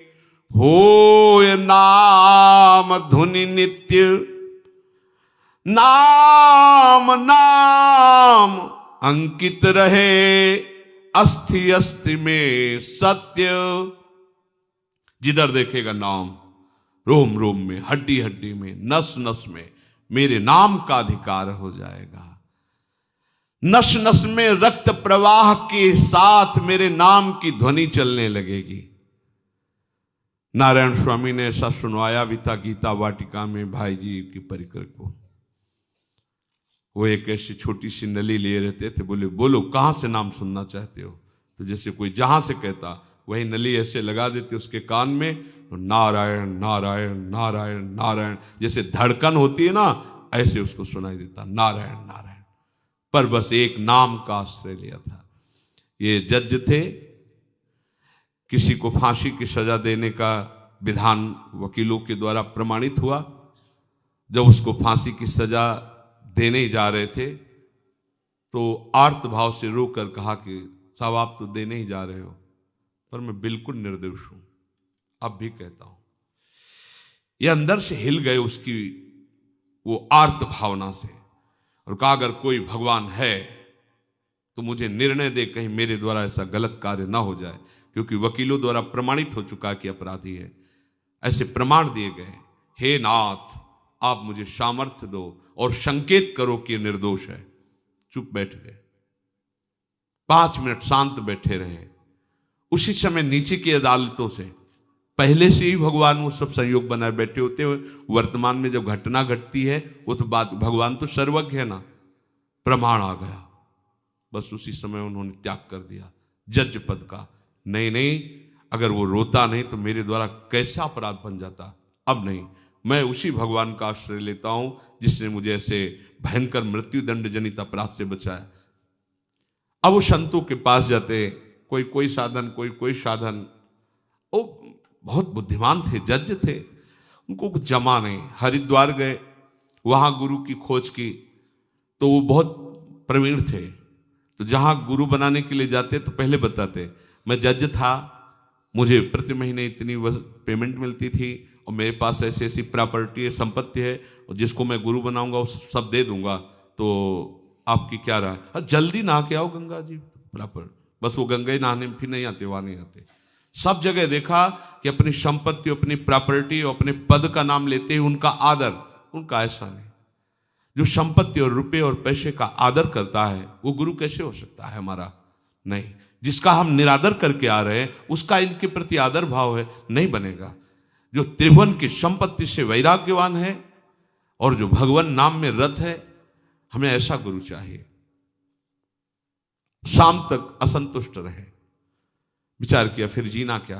हो नाम धुनि नित्य। नाम नाम अंकित रहे, अस्थि अस्थि में सत्य। जिधर देखेगा नाम, रोम रोम में, हड्डी हड्डी में, नस नस में मेरे नाम का अधिकार हो जाएगा। नस नस में रक्त प्रवाह के साथ मेरे नाम की ध्वनि चलने लगेगी। नारायण स्वामी ने ऐसा सुनवाया भी था गीता वाटिका में भाई जी की परिकर को। वो एक ऐसी छोटी सी नली लिए रहते थे, बोले बोलो कहां से नाम सुनना चाहते हो। तो जैसे कोई जहां से कहता वही नली ऐसे लगा देते उसके कान में, तो नारायण नारायण नारायण नारायण, जैसे धड़कन होती है ना ऐसे उसको सुनाई देता, नारायण नारायण। पर बस एक नाम का आश्रय लिया था। ये जज थे, किसी को फांसी की सजा देने का विधान वकीलों के द्वारा प्रमाणित हुआ। जब उसको फांसी की सजा देने ही जा रहे थे तो आर्त भाव से रोकर कहा कि साहब आप तो देने ही जा रहे हो, पर मैं बिल्कुल निर्दोष हूं। अब भी कहता हूं। ये अंदर से हिल गए उसकी वो आर्त भावना से, और कहा अगर कोई भगवान है तो मुझे निर्णय दे, कहीं मेरे द्वारा ऐसा गलत कार्य ना हो जाए, क्योंकि वकीलों द्वारा प्रमाणित हो चुका कि अपराधी है। ऐसे प्रमाण दिए गए, हे नाथ आप मुझे सामर्थ्य दो और संकेत करो कि निर्दोष है। चुप बैठ गए, 5 मिनट शांत बैठे रहे। उसी समय नीचे की अदालतों से पहले से ही भगवान वो सब संयोग बनाए बैठे होते हुए, वर्तमान में जब घटना घटती है वो तो बात, भगवान तो सर्वज्ञ है ना, प्रमाण आ गया। बस उसी समय उन्होंने त्याग कर दिया जज पद का। नहीं, अगर वो रोता नहीं तो मेरे द्वारा कैसा अपराध बन जाता। अब नहीं, मैं उसी भगवान का आश्रय लेता हूं जिसने मुझे ऐसे भयंकर मृत्यु दंड जनित अपराध से बचाया। अब वो संतों के पास जाते, कोई साधन, कोई साधन। वो बहुत बुद्धिमान थे, जज थे, उनको कुछ जमा नहीं। हरिद्वार गए, वहां गुरु की खोज की, तो वो बहुत प्रवीण थे। तो जहां गुरु बनाने के लिए जाते तो पहले बताते, मैं जज था, मुझे प्रति महीने इतनी पेमेंट मिलती थी और मेरे पास ऐसी ऐसी प्रॉपर्टी है, संपत्ति है, और जिसको मैं गुरु बनाऊंगा वो सब दे दूंगा, तो आपकी क्या राय है? जल्दी नहा के आओ गंगा जी प्रॉपर। बस वो गंगा ही नहाने फिर नहीं आते, वहां नहीं आते। सब जगह देखा कि अपनी संपत्ति, अपनी प्रॉपर्टी और अपने पद का नाम लेते ही उनका आदर, उनका ऐसा नहीं। जो संपत्ति और रुपए और पैसे का आदर करता है वो गुरु कैसे हो सकता है हमारा? नहीं। जिसका हम निरादर करके आ रहे हैं उसका इनके प्रति आदर भाव है, नहीं बनेगा। जो त्रिभुवन की संपत्ति से वैराग्यवान है और जो भगवान नाम में रत है, हमें ऐसा गुरु चाहिए। शाम तक असंतुष्ट रहे, विचार किया फिर जीना क्या,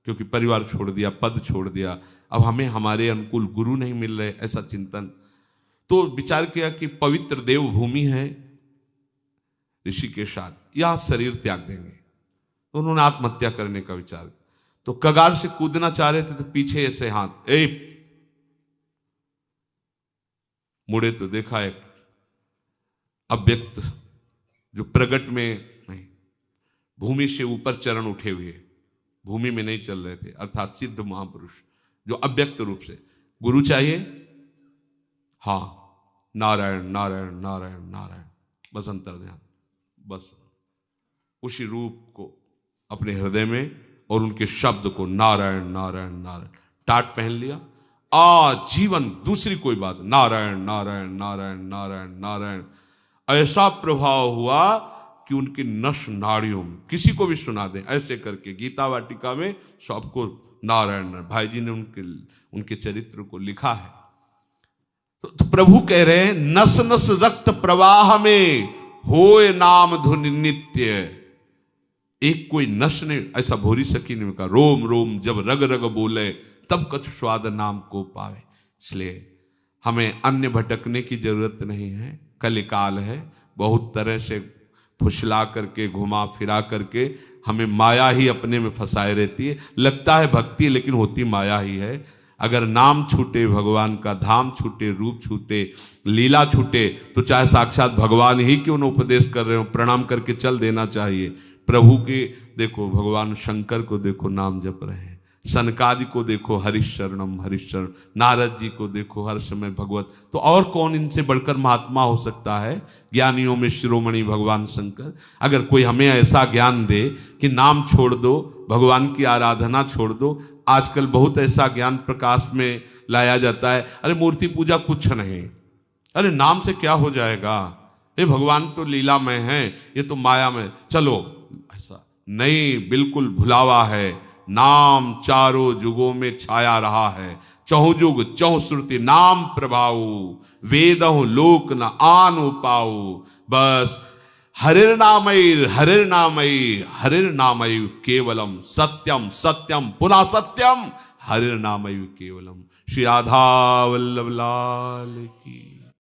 क्योंकि परिवार छोड़ दिया, पद छोड़ दिया, अब हमें हमारे अनुकूल गुरु नहीं मिल रहे, ऐसा चिंतन। तो विचार किया कि पवित्र देव भूमि है ऋषिकेश, यहां शरीर त्याग देंगे। तो उन्होंने आत्महत्या करने का विचार, तो कगार से कूदना चाह रहे थे तो पीछे ऐसे हाथ, मुड़े तो देखा एक अव्यक्त, जो प्रगट में नहीं, भूमि से ऊपर चरण उठे हुए, भूमि में नहीं चल रहे थे, अर्थात सिद्ध महापुरुष जो अव्यक्त रूप से। गुरु चाहिए? हाँ, नारायण नारायण नारायण नारायण, बस अंतर ध्यान, बस उसी रूप को अपने हृदय में और उनके शब्द को नारायण नारायण नारायण टाट पहन लिया। जीवन दूसरी कोई बात, नारायण नारायण नारायण नारायण नारायण। ऐसा प्रभाव हुआ कि उनकी नस नाड़ियों में, किसी को भी सुना दें ऐसे करके, गीता वाटिका में सबको नारायण, भाई जी ने उनके चरित्र को लिखा है। तो प्रभु कह रहे हैं नस नस रक्त प्रवाह में होए नाम धुन नित्य। एक कोई नस ने, ऐसा भोरी सखी ने कहा, रोम रोम जब रग रग बोले तब कछु स्वाद नाम को पावे। इसलिए हमें अन्य भटकने की जरूरत नहीं है। कलिकाल है, बहुत तरह से फुसला करके, घुमा फिरा करके हमें माया ही अपने में फंसाए रहती है। लगता है भक्ति, लेकिन होती माया ही है। अगर नाम छूटे, भगवान का धाम छूटे, रूप छूटे, लीला छूटे, तो चाहे साक्षात भगवान ही क्यों न उपदेश कर रहे हो, प्रणाम करके चल देना चाहिए। प्रभु के देखो, भगवान शंकर को देखो नाम जप रहे हैं, सनकादि को देखो हरिशरणम हरिशरण, नारद जी को देखो हर समय भगवत। तो और कौन इनसे बढ़कर महात्मा हो सकता है? ज्ञानियों में शिरोमणि भगवान शंकर। अगर कोई हमें ऐसा ज्ञान दे कि नाम छोड़ दो, भगवान की आराधना छोड़ दो। आजकल बहुत ऐसा ज्ञान प्रकाश में लाया जाता है, अरे मूर्ति पूजा कुछ नहीं, अरे नाम से क्या हो जाएगा, ये भगवान तो लीला में है, ये तो माया में, चलो। ऐसा नहीं, बिल्कुल भुलावा है। नाम चारों जुगों में छाया रहा है, चहु जुग चहु श्रुति नाम प्रभाऊ, वेदहु लोक न आन पाऊ। बस हरिर नामय केवलम सत्यम सत्यम पुनः सत्यम, हरिर नामय केवलम। श्री राधा वल्लभ लाल की।